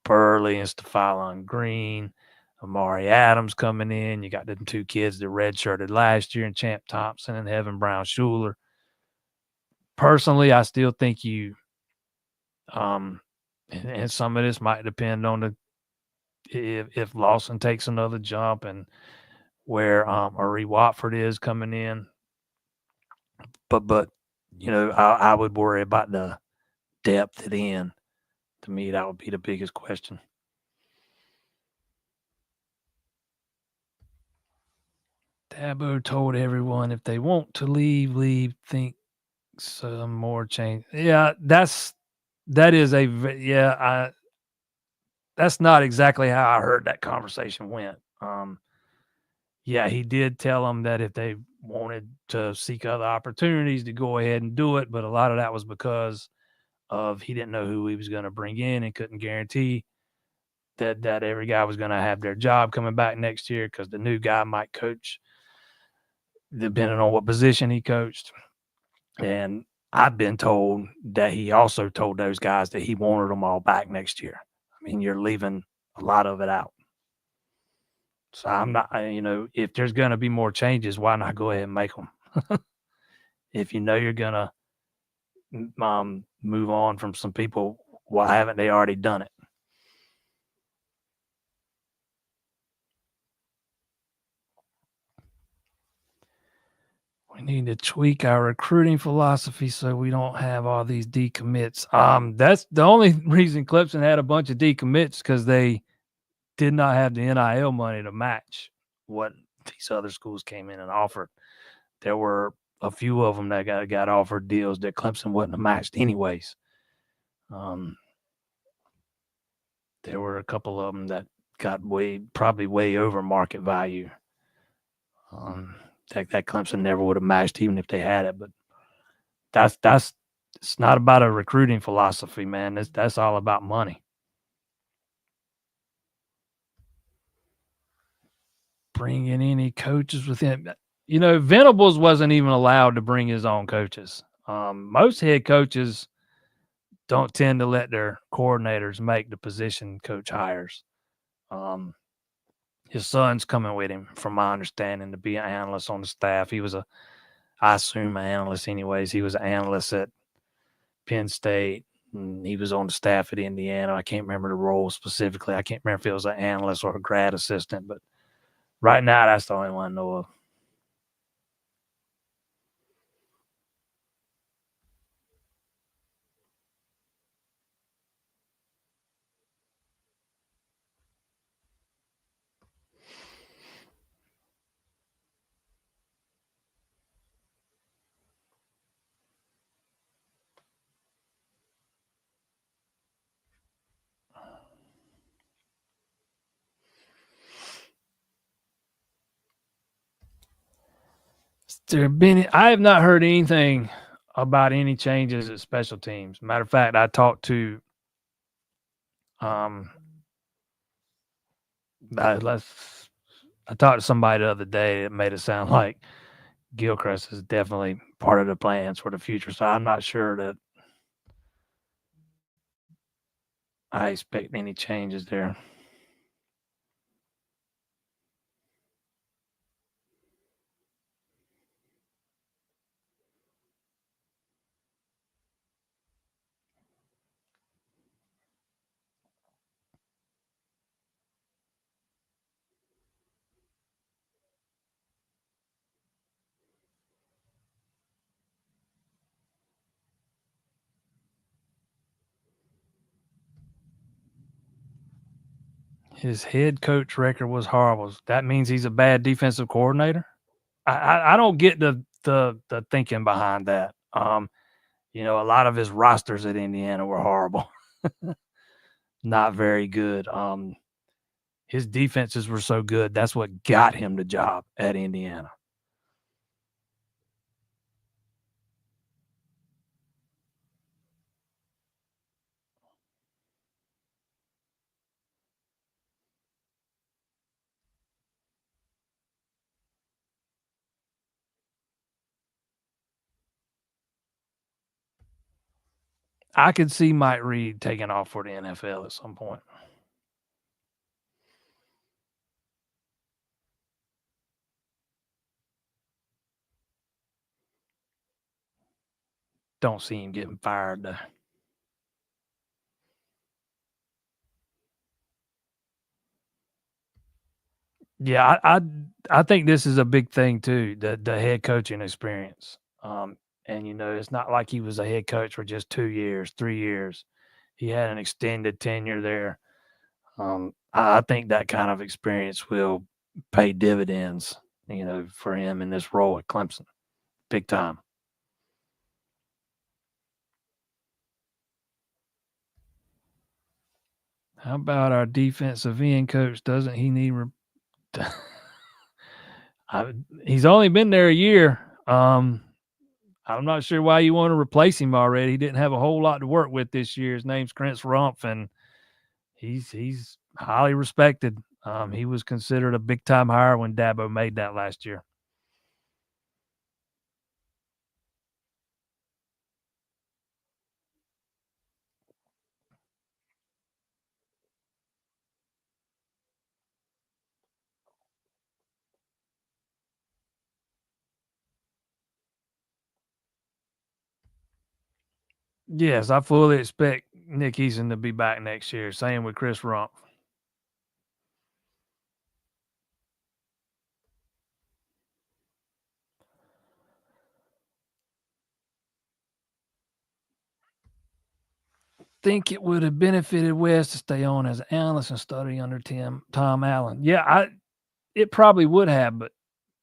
Burley and Stephon Green, Amari Adams coming in. You got them 2 kids that redshirted last year, and Champ Thompson and Evan Brown Schuler. Personally, I still think and some of this might depend on if Lawson takes another jump and where Ari Watford is coming in. But I would worry about the depth at end. To me, that would be the biggest question. Dabo told everyone if they want to leave, think some more change. Yeah, that's not exactly how I heard that conversation went. Yeah, he did tell them that if they wanted to seek other opportunities to go ahead and do it, but a lot of that was because of he didn't know who he was going to bring in and couldn't guarantee that every guy was going to have their job coming back next year because the new guy might coach depending on what position he coached. And I've been told that he also told those guys that he wanted them all back next year. I mean, you're leaving a lot of it out. So I'm not, if there's going to be more changes, why not go ahead and make them? If you know you're going to move on from some people, why haven't they already done it? We need to tweak our recruiting philosophy so we don't have all these decommits. That's the only reason Clemson had a bunch of decommits, because they did not have the NIL money to match what these other schools came in and offered. There were a few of them that got offered deals that Clemson wouldn't have matched anyways. There were a couple of them that got probably way over market value. That Clemson never would have matched even if they had it. But that's it's not about a recruiting philosophy, man. That's all about money. Bring in any coaches with him. Venables wasn't even allowed to bring his own coaches. Most head coaches don't tend to let their coordinators make the position coach hires. His son's coming with him, from my understanding, to be an analyst on the staff. He was I assume an analyst anyways. He was an analyst at Penn State, and he was on the staff at Indiana. I can't remember the role specifically. I can't remember if it was an analyst or a grad assistant, but right now that's the only one I know of. I have not heard anything about any changes at special teams. Matter of fact, I talked to I talked to somebody the other day that made it sound like Gilchrist is definitely part of the plans for the future. So I'm not sure that I expect any changes there. His head coach record was horrible. That means he's a bad defensive coordinator. I don't get the thinking behind that. A lot of his rosters at Indiana were horrible, not very good. His defenses were so good. That's what got him the job at Indiana. I could see Mike Reed taking off for the NFL at some point. Don't see him getting fired though. Yeah, I think this is a big thing too, the head coaching experience. And it's not like he was a head coach for just 2 years, 3 years. He had an extended tenure there. I think that kind of experience will pay dividends, for him in this role at Clemson, big time. How about our defensive end coach? Doesn't he need? He's only been there a year. I'm not sure why you want to replace him already. He didn't have a whole lot to work with this year. His name's Chris Rumpf, and he's highly respected. He was considered a big time hire when Dabo made that last year. Yes, I fully expect Nick Eason to be back next year. Same with Chris Rumpf. Think it would have benefited West to stay on as an analyst and study under Tom Allen. Yeah, it probably would have, but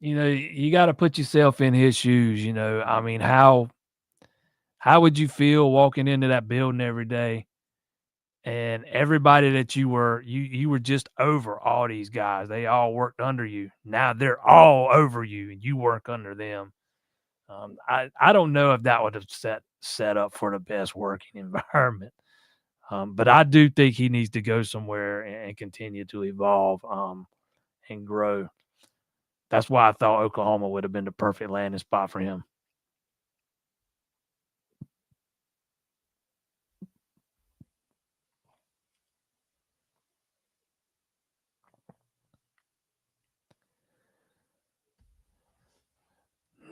you got to put yourself in his shoes. I mean, how would you feel walking into that building every day and everybody that you were just over all these guys? They all worked under you. Now they're all over you, and you work under them. I don't know if that would have set up for the best working environment. But I do think he needs to go somewhere and continue to evolve and grow. That's why I thought Oklahoma would have been the perfect landing spot for him.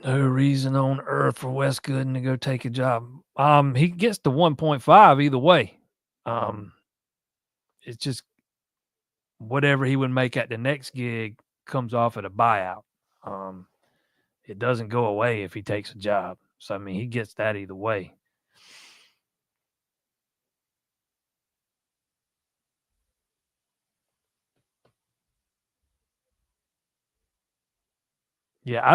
No reason on earth for Wes Gooden to go take a job. He gets to 1.5 either way. It's just whatever he would make at the next gig comes off at a buyout. It doesn't go away if he takes a job. So I mean, he gets that either way. Yeah,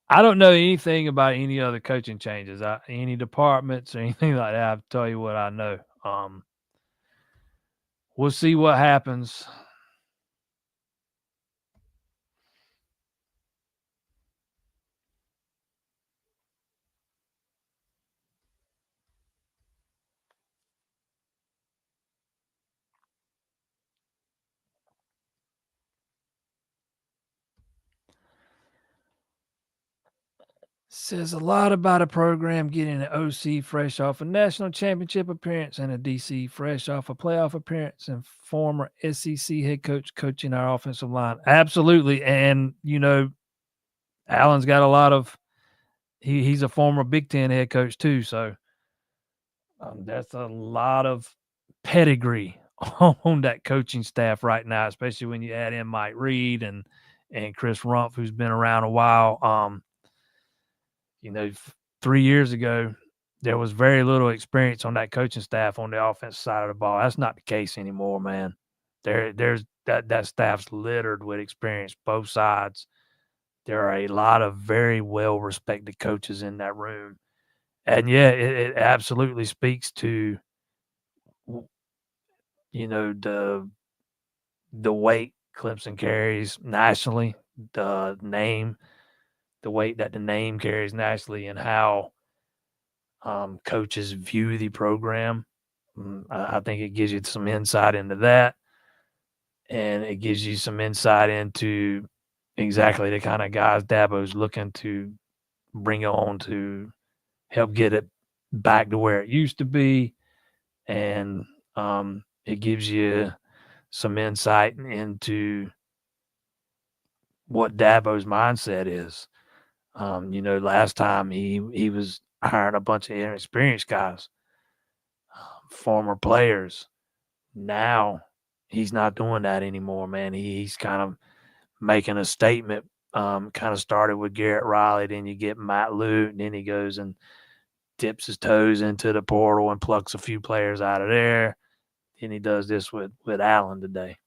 I don't know anything about any other coaching changes, any departments or anything like that. I'll tell you what I know. We'll see what happens. Says a lot about a program getting an OC fresh off a national championship appearance and a DC fresh off a playoff appearance and former SEC head coach coaching our offensive line. Absolutely. And, Allen's got a lot of he's a former Big Ten head coach too. So that's a lot of pedigree on that coaching staff right now, especially when you add in Mike Reed and Chris Rumpf, who's been around a while. 3 years ago, there was very little experience on that coaching staff on the offensive side of the ball. That's not the case anymore, man. There's that staff's littered with experience, both sides. There are a lot of very well-respected coaches in that room. And, yeah, it absolutely speaks to, the weight Clemson carries nationally, the weight that the name carries nationally, and how coaches view the program. I think it gives you some insight into that, and it gives you some insight into exactly the kind of guys Dabo's looking to bring on to help get it back to where it used to be, and it gives you some insight into what Dabo's mindset is. Last time he was hiring a bunch of inexperienced guys, former players. Now he's not doing that anymore, man. He's kind of making a statement. Kind of started with Garrett Riley, then you get Matt Lute, and then he goes and dips his toes into the portal and plucks a few players out of there. And he does this with Allen today.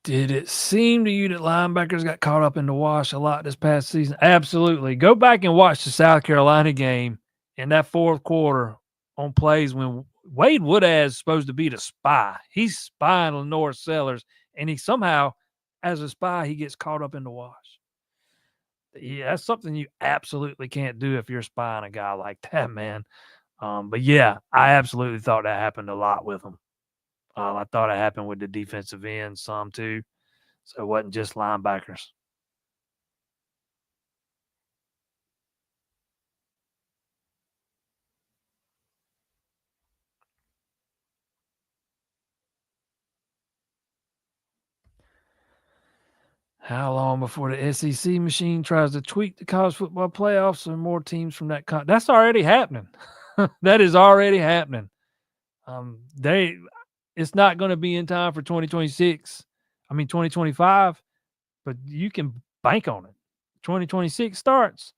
Did it seem to you that linebackers got caught up in the wash a lot this past season? Absolutely. Go back and watch the South Carolina game in that fourth quarter on plays when Wade Woodaz is supposed to be the spy. He's spying Lenore Sellers, and he somehow, as a spy, he gets caught up in the wash. Yeah, that's something you absolutely can't do if you're spying a guy like that, man. But yeah, I absolutely thought that happened a lot with him. I thought it happened with the defensive end some too. So it wasn't just linebackers. How long before the SEC machine tries to tweak the college football playoffs so more teams from that that's already happening. That is already happening. It's not going to be in time for 2026. 2025, but you can bank on it. 2026 starts.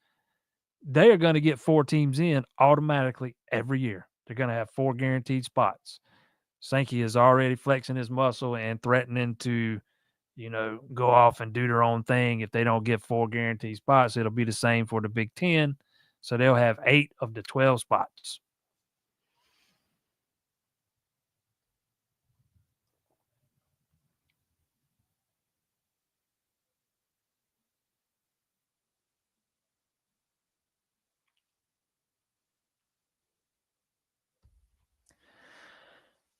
They are going to get 4 teams in automatically every year. They're going to have 4 guaranteed spots. Sankey is already flexing his muscle and threatening to, go off and do their own thing. If they don't get 4 guaranteed spots, it'll be the same for the Big Ten. So they'll have 8 of the 12 spots.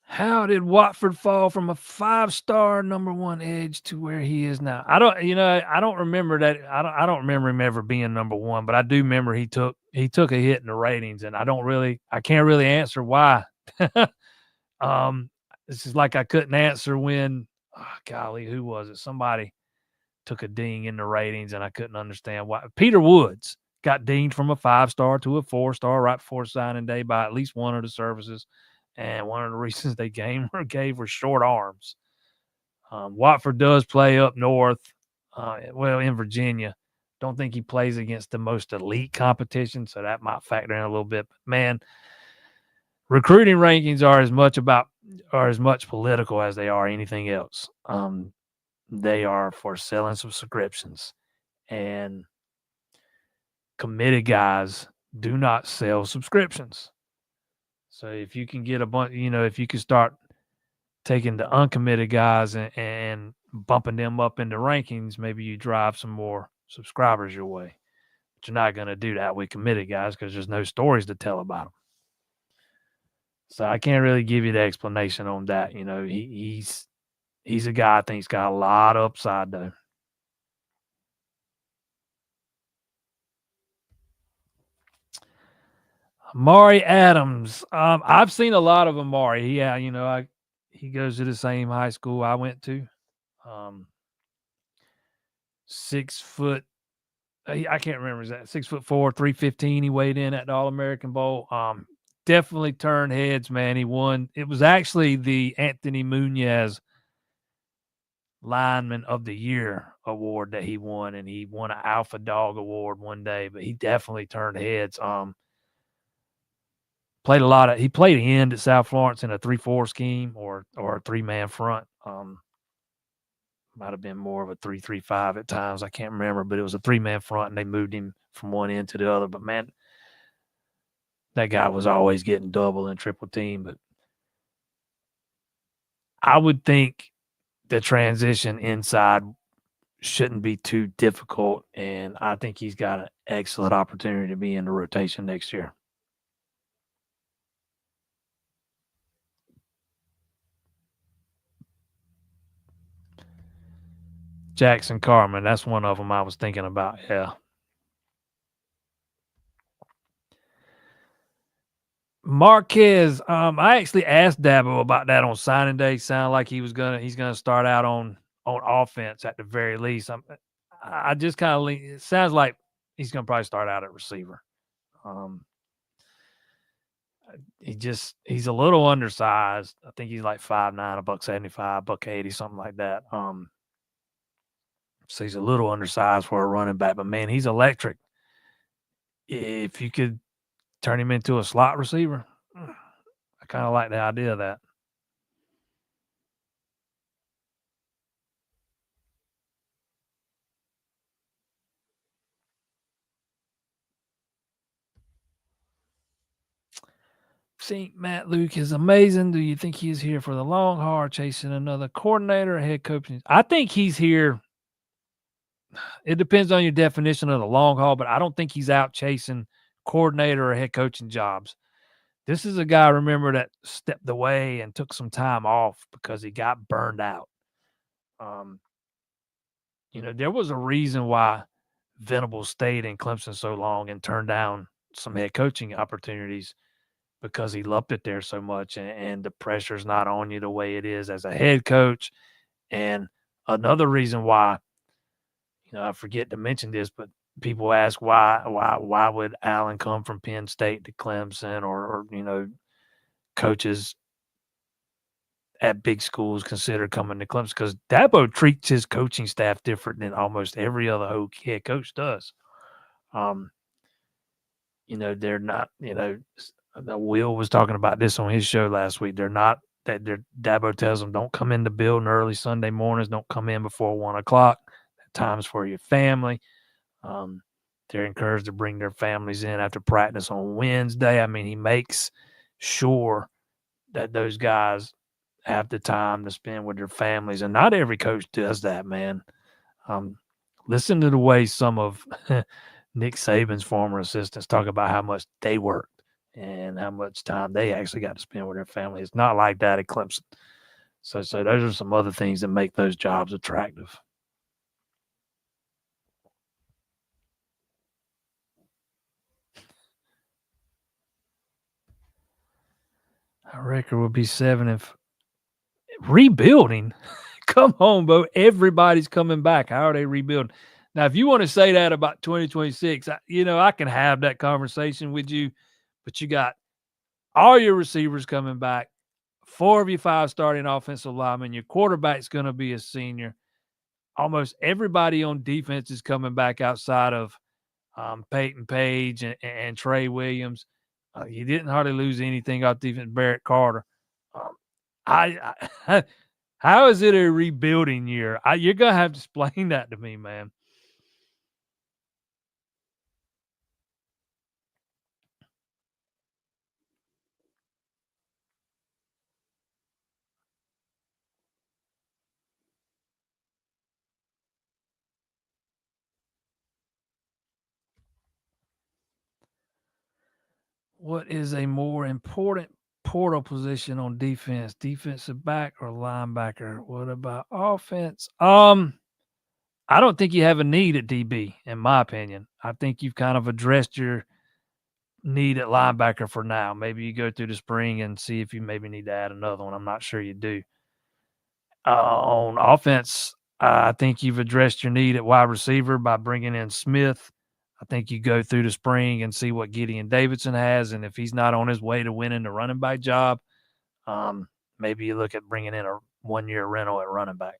How did Watford fall from a 5-star number 1 edge to where he is now? I don't remember that. I don't remember him ever being number 1, but I do remember he took a hit in the ratings, and I can't really answer why. This is like I couldn't answer when, golly, who was it? Somebody took a ding in the ratings, and I couldn't understand why. Peter Woods got dinged from a 5-star to a 4-star right before signing day by at least one of the services. And one of the reasons they gave were short arms. Watford does play up north, in Virginia. Don't think he plays against the most elite competition, so that might factor in a little bit. But man, recruiting rankings are as much political as they are anything else. They are for selling some subscriptions, and committed guys do not sell subscriptions. So if you can get a bunch, if you can start taking the uncommitted guys and bumping them up in the rankings, maybe you drive some more subscribers your way. But you're not going to do that with committed guys because there's no stories to tell about them. So I can't really give you the explanation on that. You know, he's a guy I think's got a lot of upside though. Amari Adams. I've seen a lot of Amari. Yeah, you know, he goes to the same high school I went to. 6 foot. I can't remember that 6'4", 315. He weighed in at the All American Bowl. Definitely turned heads, man. He won. It was actually the Anthony Munoz Lineman of the Year award that he won, and he won an Alpha Dog award one day. But he definitely turned heads. He played end at South Florence in a 3-4 scheme or a 3-man front. Might have been more of a 3-3-5 at times. I can't remember, but it was a 3-man front, and they moved him from one end to the other. But man, that guy was always getting double and triple team. But I would think the transition inside shouldn't be too difficult, and I think he's got an excellent opportunity to be in the rotation next year. Jackson Carman, that's one of them I was thinking about. Yeah. Marquez, I actually asked Dabo about that on signing day. Sounded like he's gonna start out on offense at the very least. I just kind of it sounds like he's gonna probably start out at receiver. He's a little undersized. I think he's like 5'9", $175, $180, something like that. So he's a little undersized for a running back, but man, he's electric. If you could turn him into a slot receiver, I kind of like the idea of that. St. Matt Luke is amazing. Do you think he's here for the long haul, chasing another coordinator or head coach? I think he's here. It depends on your definition of the long haul, but I don't think he's out chasing coordinator or head coaching jobs. This is a guy, remember, that stepped away and took some time off because he got burned out. There was a reason why Venable stayed in Clemson so long and turned down some head coaching opportunities because he loved it there so much, and the pressure's not on you the way it is as a head coach. And another reason why, I forget to mention this, but people ask why would Allen come from Penn State to Clemson or coaches at big schools consider coming to Clemson, because Dabo treats his coaching staff different than almost every other head coach does. They're not, Will was talking about this on his show last week. They're not that Dabo tells them, don't come in the building early Sunday mornings. Don't come in before 1:00. That time's for your family. They're encouraged to bring their families in after practice on Wednesday. I mean, he makes sure that those guys have the time to spend with their families, and not every coach does that, man. Listen to the way some of Nick Saban's former assistants talk about how much they worked and how much time they actually got to spend with their family. It's not like that at Clemson. So those are some other things that make those jobs attractive. Our record would be 7 if rebuilding. Come on, bro. Everybody's coming back. How are they rebuilding? Now, if you want to say that about 2026, I can have that conversation with you, but you got all your receivers coming back, 4 of your 5 starting offensive linemen. Your quarterback's going to be a senior. Almost everybody on defense is coming back outside of Peyton Page and Trey Williams. You didn't hardly lose anything off defense. Barrett Carter. I how is it a rebuilding year? You're gonna have to explain that to me, man. What is a more important portal position on defense? Defensive back or linebacker? What about offense? I don't think you have a need at DB, in my opinion. I think you've kind of addressed your need at linebacker for now. Maybe you go through the spring and see if you maybe need to add another one. I'm not sure you do. On offense, I think you've addressed your need at wide receiver by bringing in Smith. I think you go through the spring and see what Gideon Davidson has, and if he's not on his way to winning the running back job, maybe you look at bringing in a one-year rental at running back.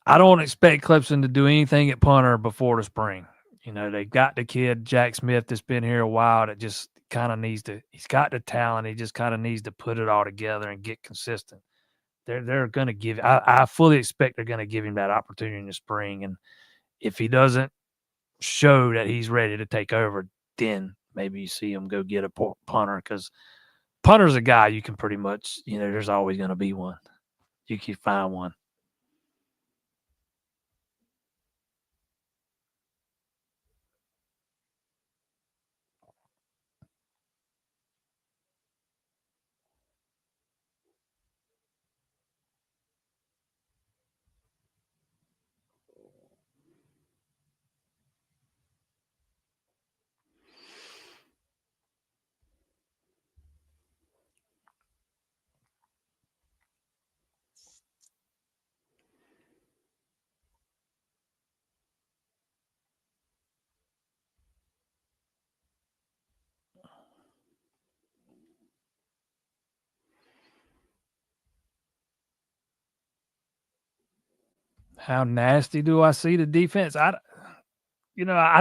I don't expect Clemson to do anything at punter before the spring. They've got the kid, Jack Smith, that's been here a while that just kind of he's got the talent. He just kind of needs to put it all together and get consistent. They're going to I fully expect they're going to give him that opportunity in the spring. And if he doesn't show that he's ready to take over, then maybe you see him go get a punter, because punter's a guy you can pretty much, there's always going to be one. You can find one. How nasty do I see the defense? I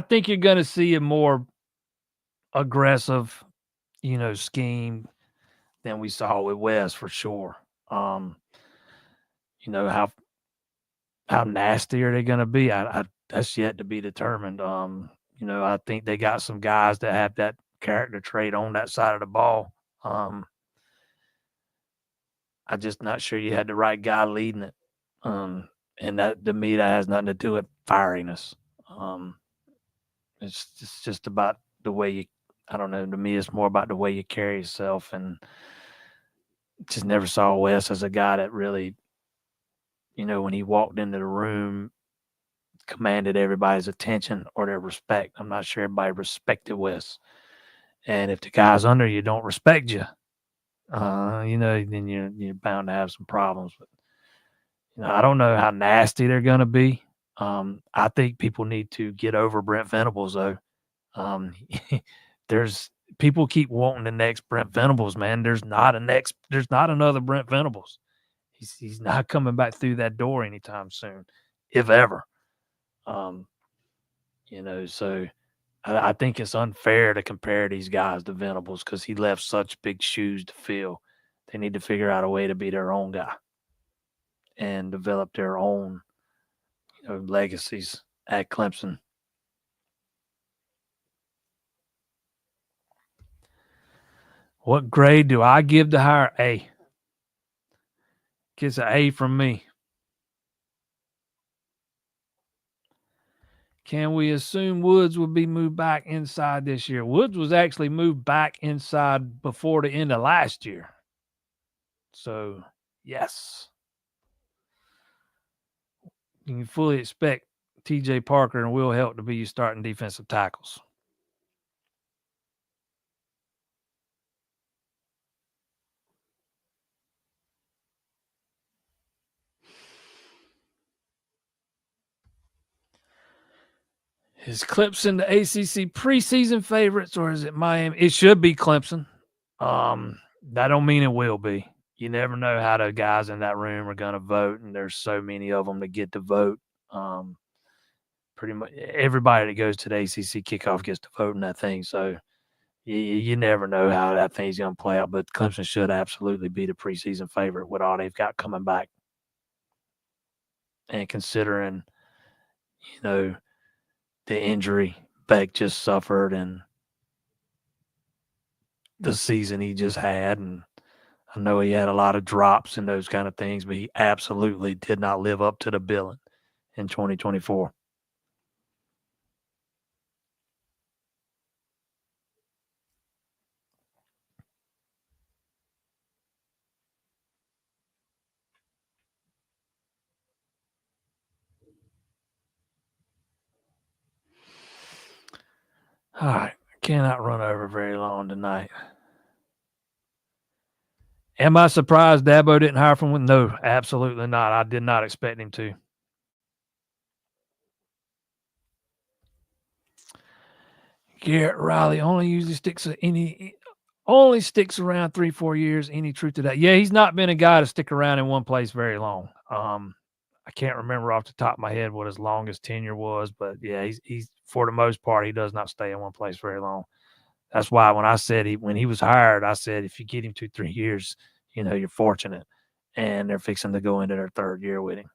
think you're going to see a more aggressive, scheme than we saw with West for sure. Um, how nasty are they going to be? I that's yet to be determined. I think they got some guys that have that character trait on that side of the ball. I'm just not sure you had the right guy leading it. And that, to me, that has nothing to do with firing us. It's just about the way you. I don't know. To me, it's more about the way you carry yourself, and just never saw Wes as a guy that really, when he walked into the room, commanded everybody's attention or their respect. I'm not sure everybody respected Wes, and if the guys under you don't respect you, then you're bound to have some problems. But I don't know how nasty they're going to be. I think people need to get over Brent Venables, though. There's people keep wanting the next Brent Venables, man. There's not another Brent Venables. He's not coming back through that door anytime soon, if ever. So I think it's unfair to compare these guys to Venables because he left such big shoes to fill. They need to figure out a way to be their own guy and develop their own, legacies at Clemson. What grade do I give the hire? A. Gets an A from me. Can we assume Woods will be moved back inside this year? Woods was actually moved back inside before the end of last year. So, yes. You can fully expect TJ Parker and Will Help to be your starting defensive tackles. Is Clemson the ACC preseason favorites, or is it Miami? It should be Clemson. That don't mean it will be. You never know how the guys in that room are going to vote, and there's so many of them to get to vote. Pretty much everybody that goes to the ACC kickoff gets to vote in that thing. So you never know how that thing's going to play out. But Clemson should absolutely be the preseason favorite with all they've got coming back, and considering, the injury Beck just suffered, and the season he just had, and I know he had a lot of drops and those kind of things, but he absolutely did not live up to the billing in 2024. All right, I cannot run over very long tonight. Am I surprised Dabo didn't hire from? No, absolutely not. I did not expect him to. Garrett Riley only sticks around 3-4 years. Any truth to that? Yeah, he's not been a guy to stick around in one place very long. I can't remember off the top of my head what his longest tenure was, but yeah, he's for the most part he does not stay in one place very long. That's why when I said when he was hired, I said if you get him 2-3 years, you're fortunate, and they're fixing to go into their third year with him.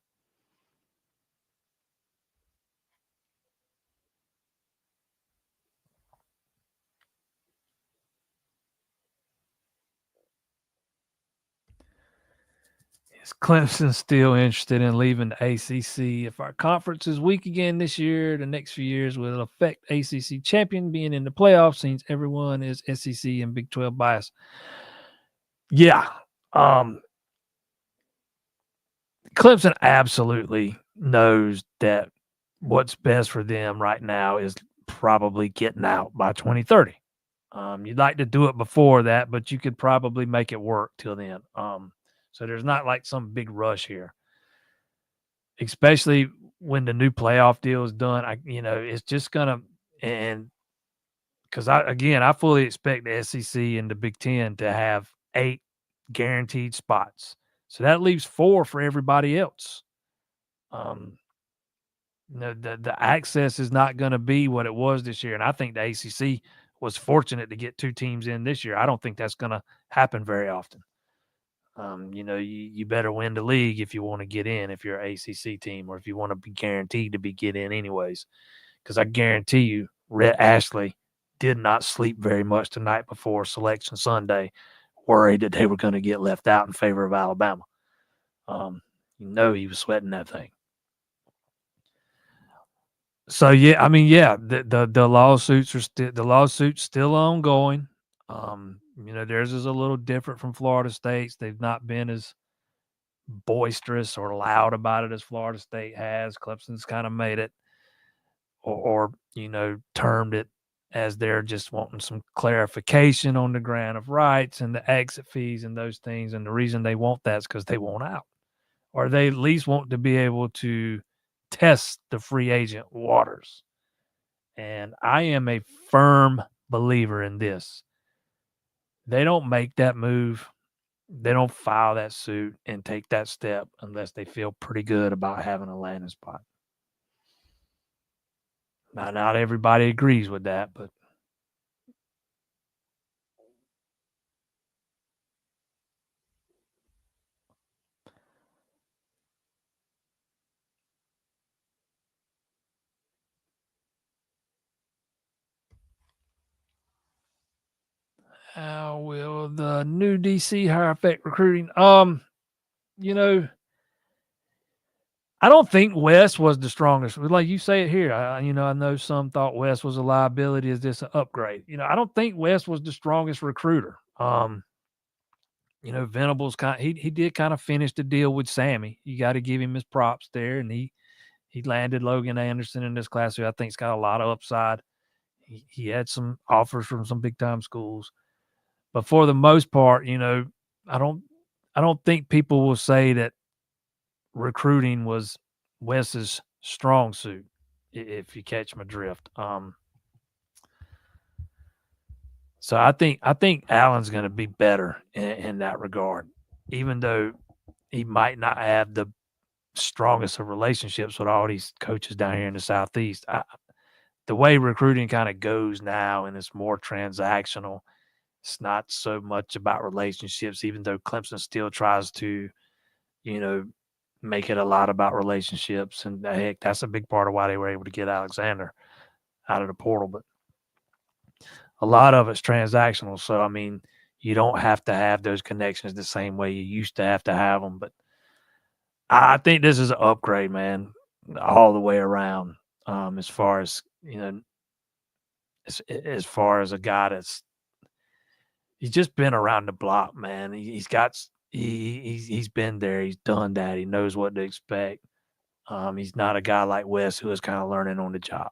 Is Clemson still interested in leaving the ACC? If our conference is weak again this year, the next few years will affect ACC champion being in the playoffs since everyone is SEC and Big 12 bias. Yeah. Clemson absolutely knows that what's best for them right now is probably getting out by 2030. You'd like to do it before that, but you could probably make it work till then. So there's not like some big rush here, especially when the new playoff deal is done. It's just gonna, and because I fully expect the SEC and the Big Ten to have 8 guaranteed spots. So that leaves 4 for everybody else. Um, the access is not going to be what it was this year, and I think the ACC was fortunate to get 2 teams in this year. I don't think that's going to happen very often. You better win the league if you want to get in, if you're an ACC team, or if you want to be guaranteed to get in anyways. Because I guarantee you, Rhett Ashley did not sleep very much the night before Selection Sunday, worried that they were going to get left out in favor of Alabama. He was sweating that thing. So yeah, the lawsuits still ongoing. Theirs is a little different from Florida State's. They've not been as boisterous or loud about it as Florida State has. Clemson's kind of made it or termed it as they're just wanting some clarification on the grant of rights and the exit fees and those things. And the reason they want that is because they want out, or they at least want to be able to test the free agent waters. And I am a firm believer in this. They don't make that move. They don't file that suit and take that step unless they feel pretty good about having a landing spot. Now, not everybody agrees with that, but how will the new DC hire affect recruiting? I don't think West was the strongest. Like you say it here, I know some thought West was a liability. Is this an upgrade? I don't think West was the strongest recruiter. Venables he did kind of finish the deal with Sammy. You got to give him his props there, and he landed Logan Anderson in this class, who I think's got a lot of upside. He had some offers from some big time schools, but for the most part, I don't think people will say that recruiting was Wes's strong suit, if you catch my drift. So I think Allen's going to be better in that regard, even though he might not have the strongest of relationships with all these coaches down here in the Southeast. The way recruiting kind of goes now, and it's more transactional. It's not so much about relationships, even though Clemson still tries to, make it a lot about relationships. And heck, that's a big part of why they were able to get Alexander out of the portal. But a lot of it's transactional. So I mean, you don't have to have those connections the same way you used to have them. But I think this is an upgrade, man, all the way around. As far as as far as a guy he's just been around the block, man. He's got he's been there. He's done that. He knows what to expect. He's not a guy like Wes who is kind of learning on the job.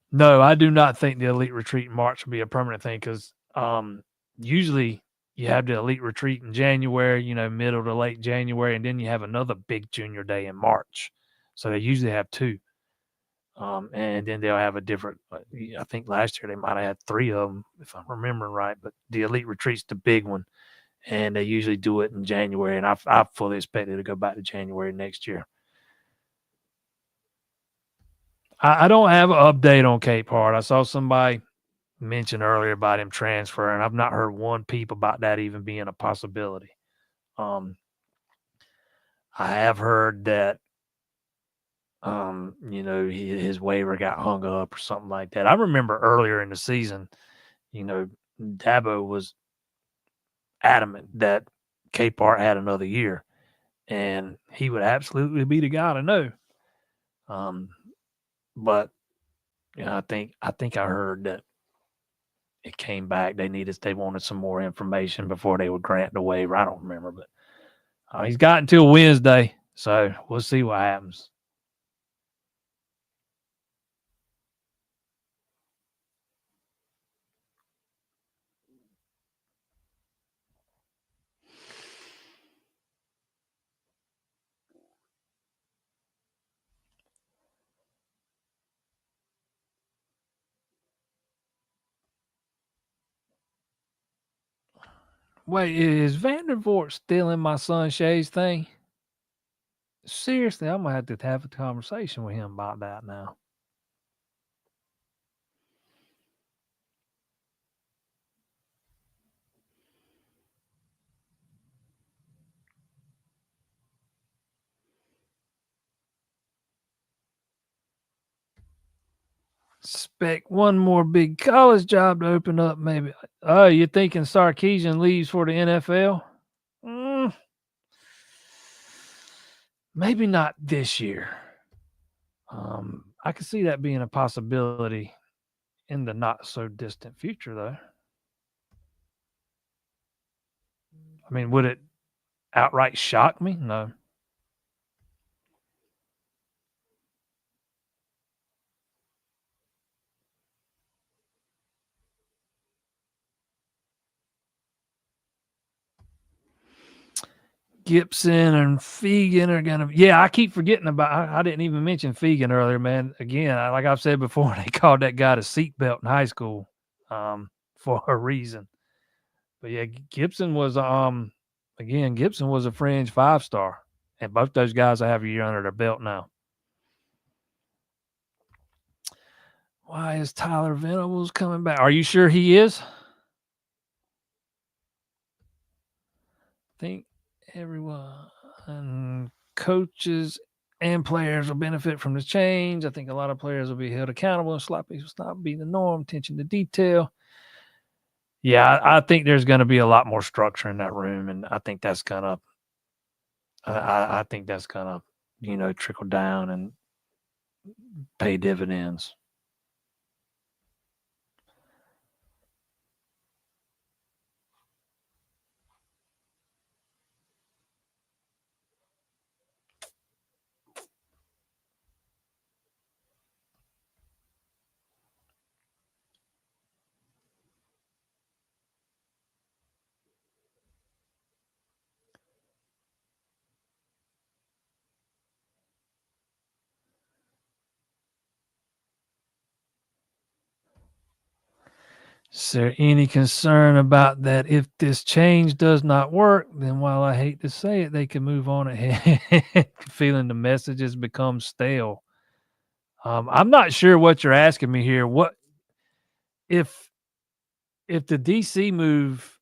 No, I do not think the elite retreat in March will be a permanent thing because usually you have the elite retreat in January, middle to late January, and then you have another big junior day in March. So they usually have two. And then they'll have a different. I think last year they might have had three of them, if I'm remembering right. But the elite retreat's the big one, and they usually do it in January. And I fully expect it to go back to January next year. I don't have an update on Cape Hart. I saw somebody mention earlier about him transferring. I've not heard one peep about that even being a possibility. I have heard that his waiver got hung up or something like that. I remember earlier in the season, Dabo was adamant that Capehart had another year, and he would absolutely be the guy to know. But I think I heard that it came back. They wanted some more information before they would grant the waiver. I don't remember, but he's got until Wednesday, so we'll see what happens. Wait, is Vandervoort still in my son Shay's thing? Seriously, I'm gonna have to have a conversation with him about that now. Expect one more big college job to open up, maybe. Oh, you're thinking Sarkisian leaves for the NFL? Mm, maybe not this year. I could see that being a possibility in the not so distant future, though. I mean, would it outright shock me? No. Gibson and Fegan are gonna. Yeah, I keep forgetting about. I didn't even mention Fegan earlier, man. Again, like I've said before, they called that guy the seatbelt in high school, for a reason. But yeah, Gibson was Gibson was a fringe 5-star, and both those guys have a year under their belt now. Why is Tyler Venables coming back? Are you sure he is? I think everyone, coaches and players will benefit from this change. I think a lot of players will be held accountable and sloppy will not be the norm. Attention to detail. Yeah, I think there's going to be a lot more structure in that room, and I think that's gonna. I think that's gonna, trickle down and pay dividends. Is there any concern about that? If this change does not work, then while I hate to say it, they can move on ahead. Feeling the messages become stale. I'm not sure what you're asking me here. What if the DC move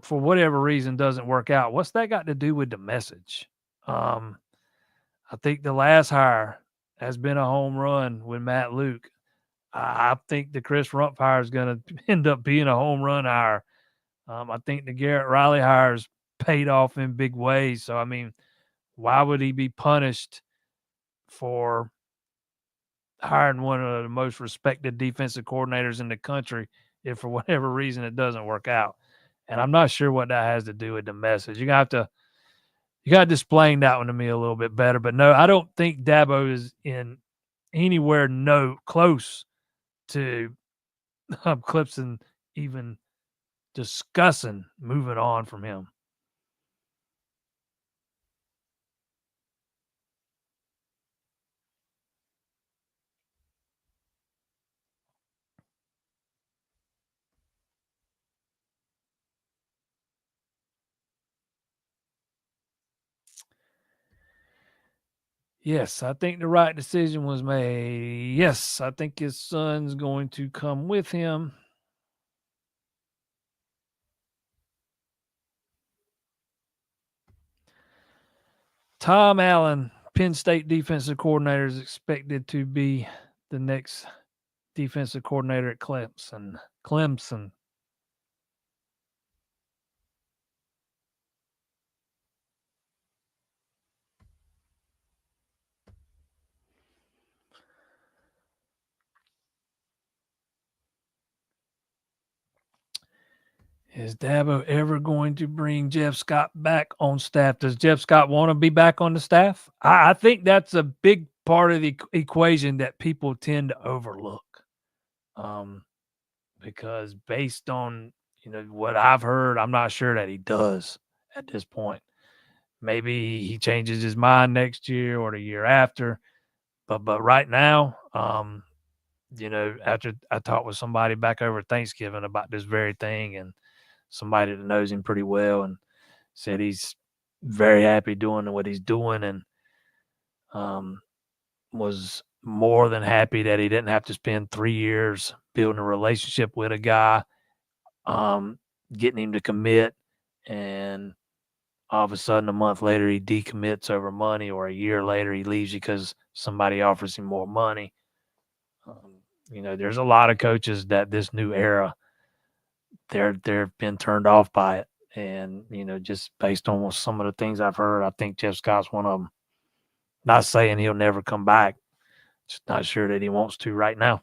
for whatever reason doesn't work out? What's that got to do with the message? I think the last hire has been a home run with Matt Luke. I think the Chris Rumpf hire is going to end up being a home run hire. I think the Garrett Riley hires paid off in big ways. So, I mean, why would he be punished for hiring one of the most respected defensive coordinators in the country if for whatever reason it doesn't work out? And I'm not sure what that has to do with the message. You got to explain that one to me a little bit better. But no, I don't think Dabo is in anywhere close to Clemson even discussing moving on from him. Yes, I think the right decision was made. Yes, I think his son's going to come with him. Tom Allen, Penn State defensive coordinator, is expected to be the next defensive coordinator at Clemson. Is Dabo ever going to bring Jeff Scott back on staff? Does Jeff Scott want to be back on the staff? I think that's a big part of the equation that people tend to overlook. Because based on what I've heard, I'm not sure that he does at this point. Maybe he changes his mind next year or the year after. But right now, after I talked with somebody back over Thanksgiving about this very thing, and somebody that knows him pretty well, and said he's very happy doing what he's doing, and was more than happy that he didn't have to spend 3 years building a relationship with a guy, getting him to commit, and all of a sudden a month later he decommits over money, or a year later he leaves because somebody offers him more money. There's a lot of coaches that this new era, they've been turned off by it. And, just based on some of the things I've heard, I think Jeff Scott's one of them. Not saying he'll never come back. Just not sure that he wants to right now.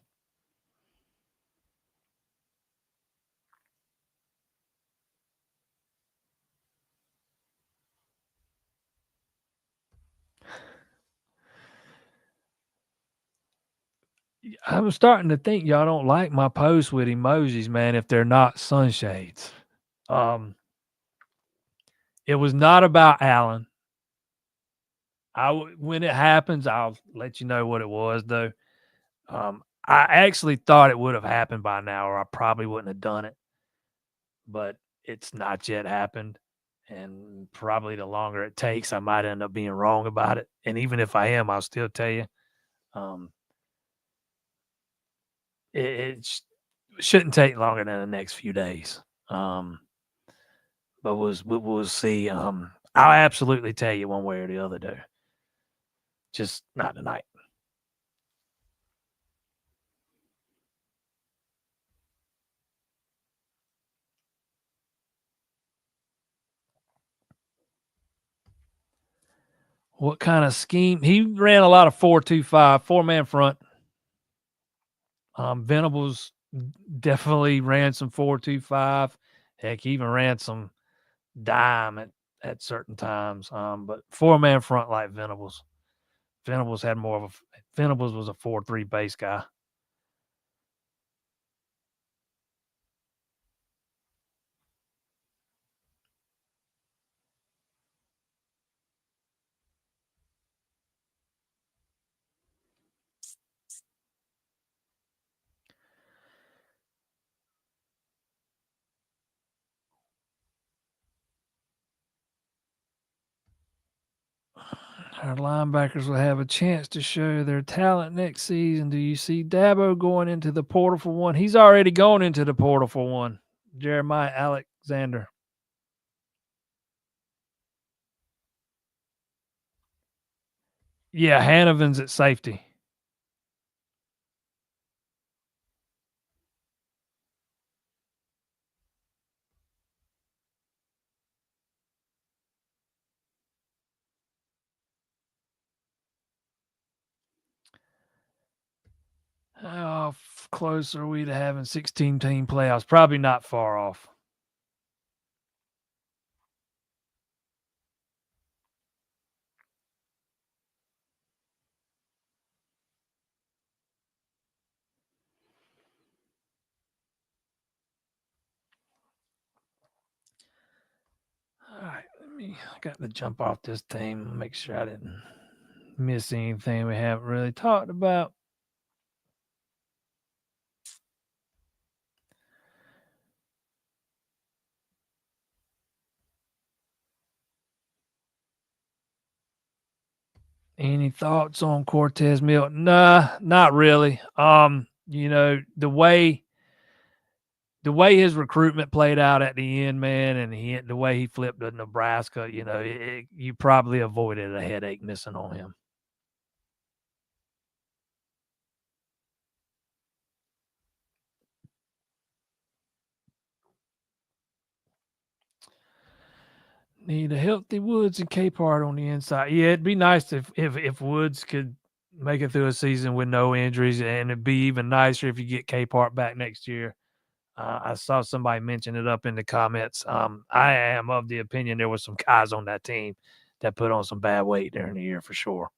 I'm starting to think y'all don't like my posts with emojis, man, if they're not sunshades. It was not about Allen. When it happens, I'll let you know what it was, though. I actually thought it would have happened by now, or I probably wouldn't have done it. But it's not yet happened. And probably the longer it takes, I might end up being wrong about it. And even if I am, I'll still tell you. It shouldn't take longer than the next few days. But we'll see. I'll absolutely tell you one way or the other, though. Just not tonight. What kind of scheme? He ran a lot of 4-2-5, 4-man front. Venables definitely ran some 4-2-5. Heck, he even ran some dime at certain times. But 4-man front like Venables. Venables was a 4-3 base guy. Our linebackers will have a chance to show their talent next season. Do you see Dabo going into the portal for one? He's already gone into the portal for one. Jeremiah Alexander. Yeah, Hanover's at safety. How close are we to having 16-team playoffs? Probably not far off. All right, I got to jump off this team. Make sure I didn't miss anything we haven't really talked about. Any thoughts on Cortez Milton? Nah, not really. The way his recruitment played out at the end, man, and the way he flipped to Nebraska, you probably avoided a headache missing on him. Need a healthy Woods and Capehart on the inside. Yeah, it'd be nice if Woods could make it through a season with no injuries, and it'd be even nicer if you get Capehart back next year. I saw somebody mention it up in the comments. I am of the opinion there was some guys on that team that put on some bad weight during the year for sure.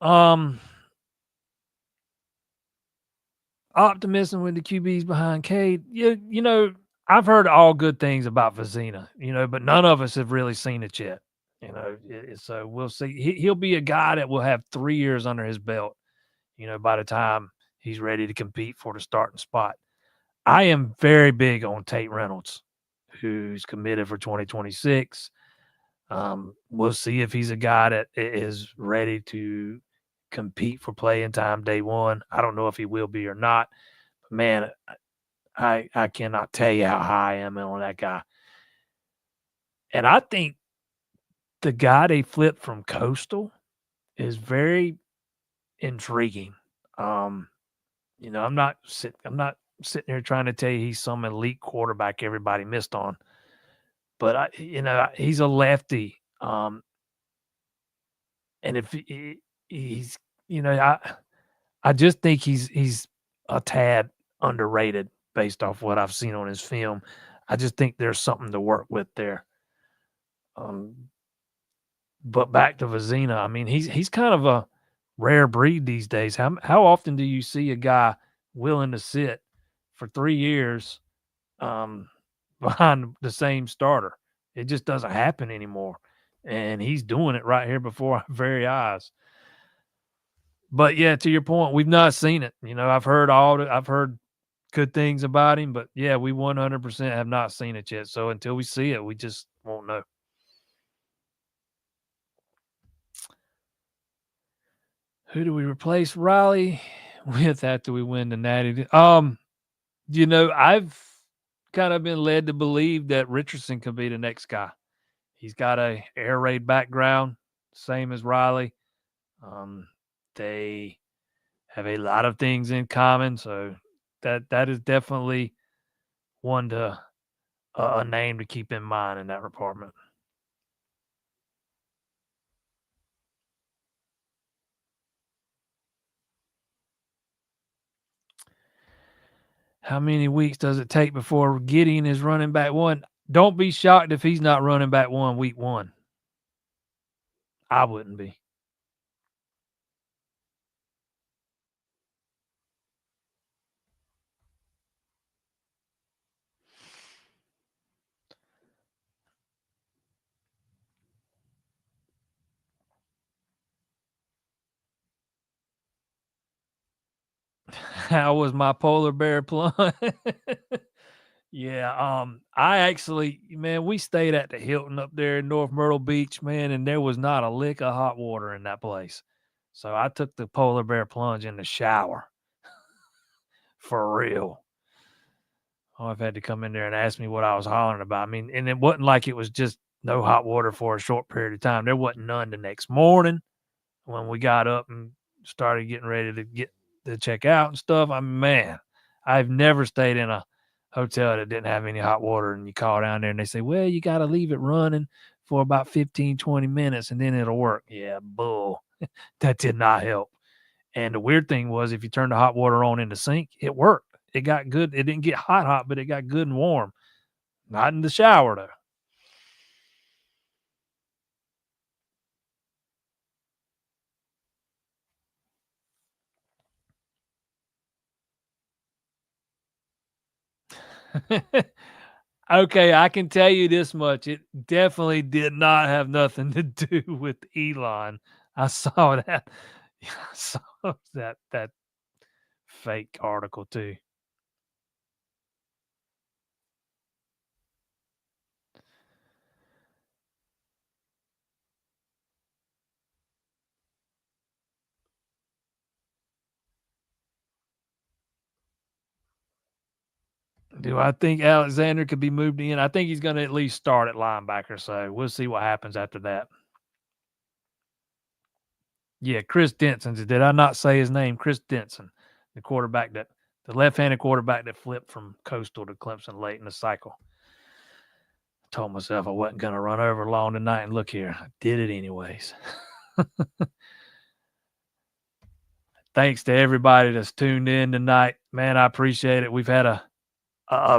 Um, Optimism with the QBs behind Cade. I've heard all good things about Vizina, but none of us have really seen it yet. So we'll see. He'll be a guy that will have 3 years under his belt, by the time he's ready to compete for the starting spot. I am very big on Tate Reynolds, who's committed for 2026. We'll see if he's a guy that is ready to compete for playing time day one. I don't know if he will be or not. But man, I cannot tell you how high I am on that guy. And I think the guy they flipped from Coastal is very intriguing. Um, I'm not sitting here trying to tell you he's some elite quarterback everybody missed on, but he's a lefty. And if he's, I just think he's a tad underrated based off what I've seen on his film. I just think there's something to work with there. Um, but back to Vizina, I mean, he's kind of a rare breed these days. How often do you see a guy willing to sit for 3 years um, behind the same starter? It just doesn't happen anymore, and he's doing it right here before our very eyes. But yeah, to your point, we've not seen it. I've heard good things about him, but yeah, we 100% have not seen it yet. So until we see it, we just won't know. Who do we replace Riley with after we win the Natty? I've kind of been led to believe that Richardson could be the next guy. He's got a air raid background, same as Riley. They have a lot of things in common, so that is definitely one to a name to keep in mind in that department. How many weeks does it take before Gideon is running back one? Don't be shocked if he's not running back one week one. I wouldn't be. How was my polar bear plunge? Yeah, I actually, man, we stayed at the Hilton up there in North Myrtle Beach, man, and there was not a lick of hot water in that place. So I took the polar bear plunge in the shower for real. Oh, I've had to come in there and ask me what I was hollering about. I mean, and it wasn't like it was just no hot water for a short period of time. There wasn't none the next morning when we got up and started getting ready to get to check out and stuff. I mean, man, I've never stayed in a hotel that didn't have any hot water. And you call down there and they say, well, you got to leave it running for about 15, 20 minutes and then it'll work. Yeah, bull. That did not help. And the weird thing was, if you turned the hot water on in the sink, it worked. It got good. It didn't get hot, but it got good and warm. Not in the shower, though. Okay, I can tell you this much. It definitely did not have nothing to do with Elon. I saw that. I saw that fake article too. Do I think Alexander could be moved in? I think he's going to at least start at linebacker. So we'll see what happens after that. Yeah, Chris Denson. Did I not say his name? Chris Denson, the left-handed quarterback that flipped from Coastal to Clemson late in the cycle. I told myself I wasn't going to run over long tonight, and look here, I did it anyways. Thanks to everybody that's tuned in tonight, man. I appreciate it. We've had a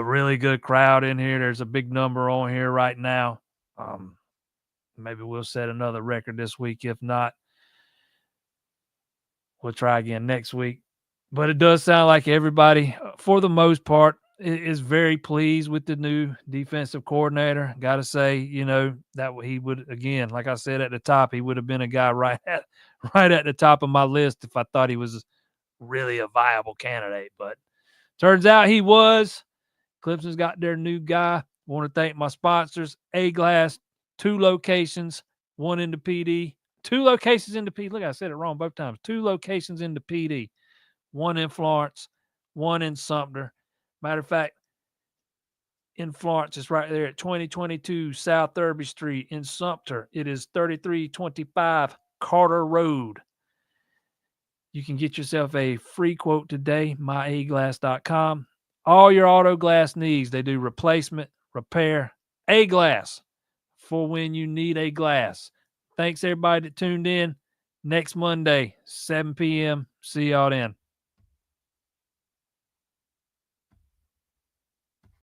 really good crowd in here. There's a big number on here right now. Maybe we'll set another record this week. If not, we'll try again next week. But it does sound like everybody, for the most part, is very pleased with the new defensive coordinator. Got to say, that he would, again, like I said at the top, he would have been a guy right at the top of my list if I thought he was really a viable candidate. But turns out he was. Clemson's got their new guy. Want to thank my sponsors, A-Glass, 2 locations, 1 in the PD, 2 locations in the PD. Look, I said it wrong both times. 2 locations in the PD, 1 in Florence, 1 in Sumter. Matter of fact, in Florence, it's right there at 2022 South Thurby Street. In Sumter, it is 3325 Carter Road. You can get yourself a free quote today, myaglass.com. All your auto glass needs, they do replacement, repair, A-Glass for when you need a glass. Thanks everybody that tuned in. Next Monday, 7 p.m. See y'all then.